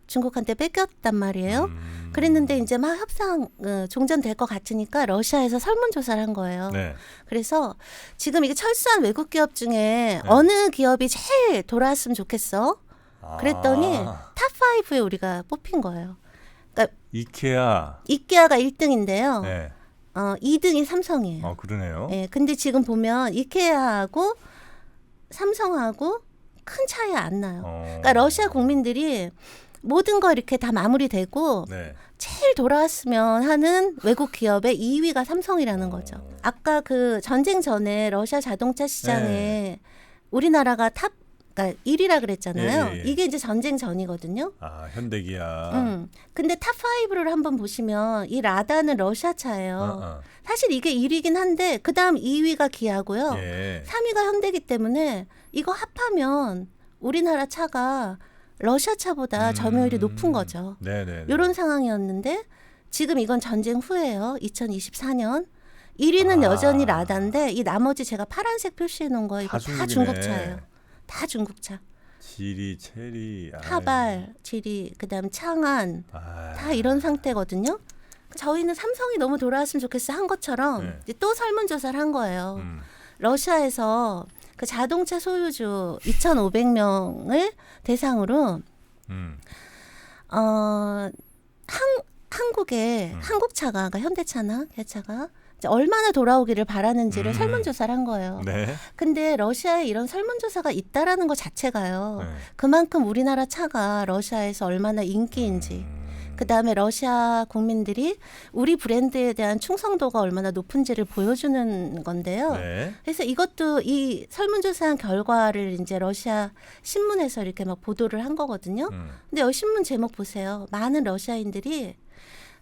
중국한테 뺏겼단 말이에요. 그랬는데 이제 막 협상 종전될 것 같으니까 러시아에서 설문조사를 한 거예요. 네. 그래서 지금 이게 철수한 외국 기업 중에 어느 기업이 제일 돌아왔으면 좋겠어? 그랬더니 아, 탑5에 우리가 뽑힌 거예요. 이케아. 이케아가 1등인데요. 네. 2등이 삼성이에요. 그러네요. 예, 근데 지금 보면 이케아하고 삼성하고 큰 차이 안 나요. 그러니까 러시아 국민들이 모든 거 이렇게 다 마무리되고 네. 제일 돌아왔으면 하는 외국 기업의 2위가 삼성이라는 거죠. 아까 그 전쟁 전에 러시아 자동차 시장에 우리나라가 그러니까 1위라 그랬잖아요. 예. 이게 이제 전쟁 전이거든요. 아, 현대기아. 근데 탑5를 한번 보시면 이 라다는 러시아 차예요. 어. 사실 이게 1위긴 한데 그다음 2위가 기아고요. 예. 3위가 현대기 때문에 이거 합하면 우리나라 차가 러시아 차보다 점유율이 높은 거죠. 네네. 이런 상황이었는데 지금 이건 전쟁 후예요. 2024년. 1위는 여전히 라다인데 이 나머지 제가 파란색 표시해 놓은 거 이거 다 중국차예요. 다 중국차. 지리, 체리, 하발, 지리, 그다음 창안 다 이런 상태거든요. 저희는 삼성이 너무 돌아왔으면 좋겠어 한 것처럼 이제 또 설문조사를 한 거예요. 러시아에서 그 자동차 소유주 2,500명을 대상으로 한국의 한국차가 그러니까 현대차나 기아차가 이제 얼마나 돌아오기를 바라는지를 설문조사를 한 거예요. 네. 근데 러시아에 이런 설문조사가 있다라는 것 자체가요. 네. 그만큼 우리나라 차가 러시아에서 얼마나 인기인지 그다음에 러시아 국민들이 우리 브랜드에 대한 충성도가 얼마나 높은지를 보여주는 건데요. 네. 그래서 이것도 이 설문조사한 결과를 이제 러시아 신문에서 이렇게 막 보도를 한 거거든요. 근데 여기 신문 제목 보세요. 많은 러시아인들이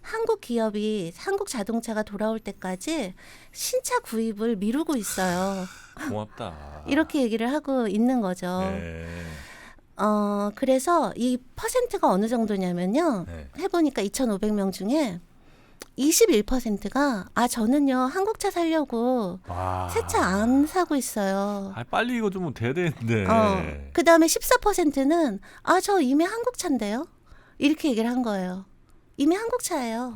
한국 기업이 한국 자동차가 돌아올 때까지 신차 구입을 미루고 있어요. 고맙다. 이렇게 얘기를 하고 있는 거죠. 네. 그래서 이 퍼센트가 어느 정도냐면요. 네. 해보니까 2,500명 중에 21%가 저는요 한국차 살려고 새 차 안 사고 있어요. 빨리 이거 좀 돼야 되는데. 그 다음에 14%는 저 이미 한국차인데요. 이렇게 얘기를 한 거예요. 이미 한국차예요.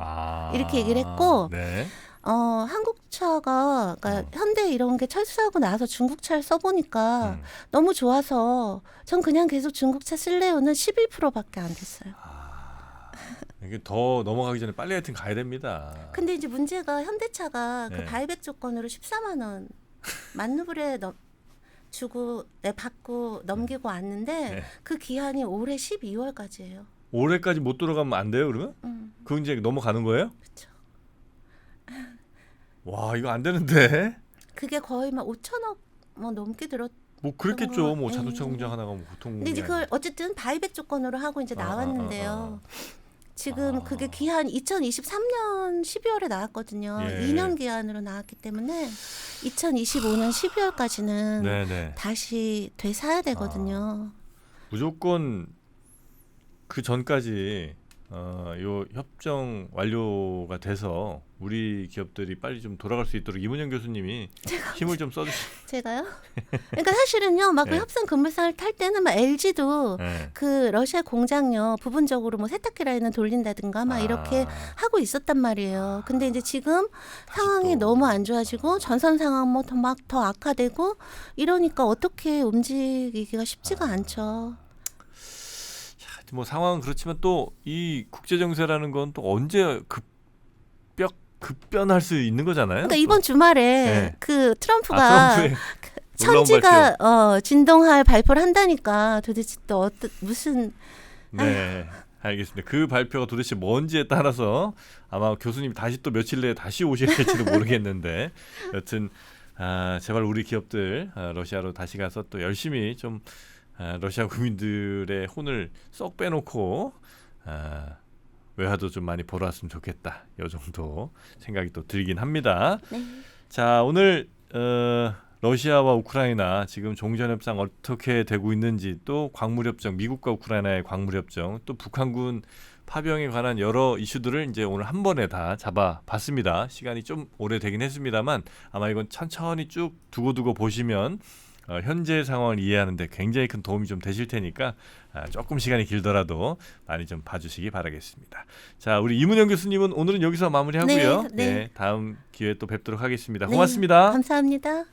이렇게 얘기를 했고 네. 한국차가 그러니까 현대 이런 게 철수하고 나서 중국차를 써보니까 너무 좋아서 전 그냥 계속 중국차 쓸래요는 11%밖에 안 됐어요. 이게 더 넘어가기 전에 빨리 하여튼 가야 됩니다. 근데 이제 문제가 현대차가 네. 그 바이백 조건으로 14만 원 만루불에 주고 받고 넘기고 왔는데 네. 그 기한이 올해 12월까지예요. 올해까지 못 돌아가면 안 돼요, 그러면? 그거 이제 넘어가는 거예요? 그렇죠. 와, 이거 안 되는데. 그게 거의 막 5천억 뭐 넘게 들었. 뭐 그랬겠죠. 뭐 예. 자동차 공장 하나가 뭐 보통. 근데 이제 그걸 어쨌든 바이백 조건으로 하고 이제 나왔는데요. 지금 그게 기한 2023년 12월에 나왔거든요. 예. 2년 기한으로 나왔기 때문에 2025년 12월까지는 네네. 다시 되사야 되거든요. 무조건 그 전까지 요 협정 완료가 돼서 우리 기업들이 빨리 좀 돌아갈 수 있도록 이문영 교수님이 힘을 좀 써주시면. 제가요? 그러니까 사실은요, 막 그 네. 협상 금물상을 탈 때는 막 LG도 네. 그 러시아 공장요 부분적으로 뭐 세탁기 라인을 돌린다든가 막 이렇게 하고 있었단 말이에요. 근데 이제 지금 상황이 또. 너무 안 좋아지고 전선 상황 뭐 막 더 악화되고 이러니까 어떻게 움직이기가 쉽지가 않죠. 뭐 상황은 그렇지만 또 이 국제 정세라는 건 또 언제 급변할 수 있는 거잖아요. 그러니까 이번 주말에 네. 그 트럼프가 트럼프의 천지가 진동할 발표를 한다니까 도대체 또 무슨 네, 알겠습니다. 그 발표가 도대체 뭔지에 따라서 아마 교수님 다시 또 며칠 내에 다시 오셔야 될지도 모르겠는데 여튼 제발 우리 기업들 러시아로 다시 가서 또 열심히 좀 러시아 국민들의 혼을 쏙 빼놓고 외화도 좀 많이 보러 왔으면 좋겠다. 이 정도 생각이 또 들긴 합니다. 네. 자, 오늘 러시아와 우크라이나 지금 종전협상 어떻게 되고 있는지, 또 광물협정, 미국과 우크라이나의 광물협정, 또 북한군 파병에 관한 여러 이슈들을 이제 오늘 한 번에 다 잡아봤습니다. 시간이 좀 오래되긴 했습니다만 아마 이건 천천히 쭉 두고두고 보시면 현재 상황을 이해하는데 굉장히 큰 도움이 좀 되실 테니까 조금 시간이 길더라도 많이 좀 봐주시기 바라겠습니다. 자, 우리 이문영 교수님은 오늘은 여기서 마무리하고요. 네. 다음 기회에 또 뵙도록 하겠습니다. 네, 고맙습니다. 감사합니다.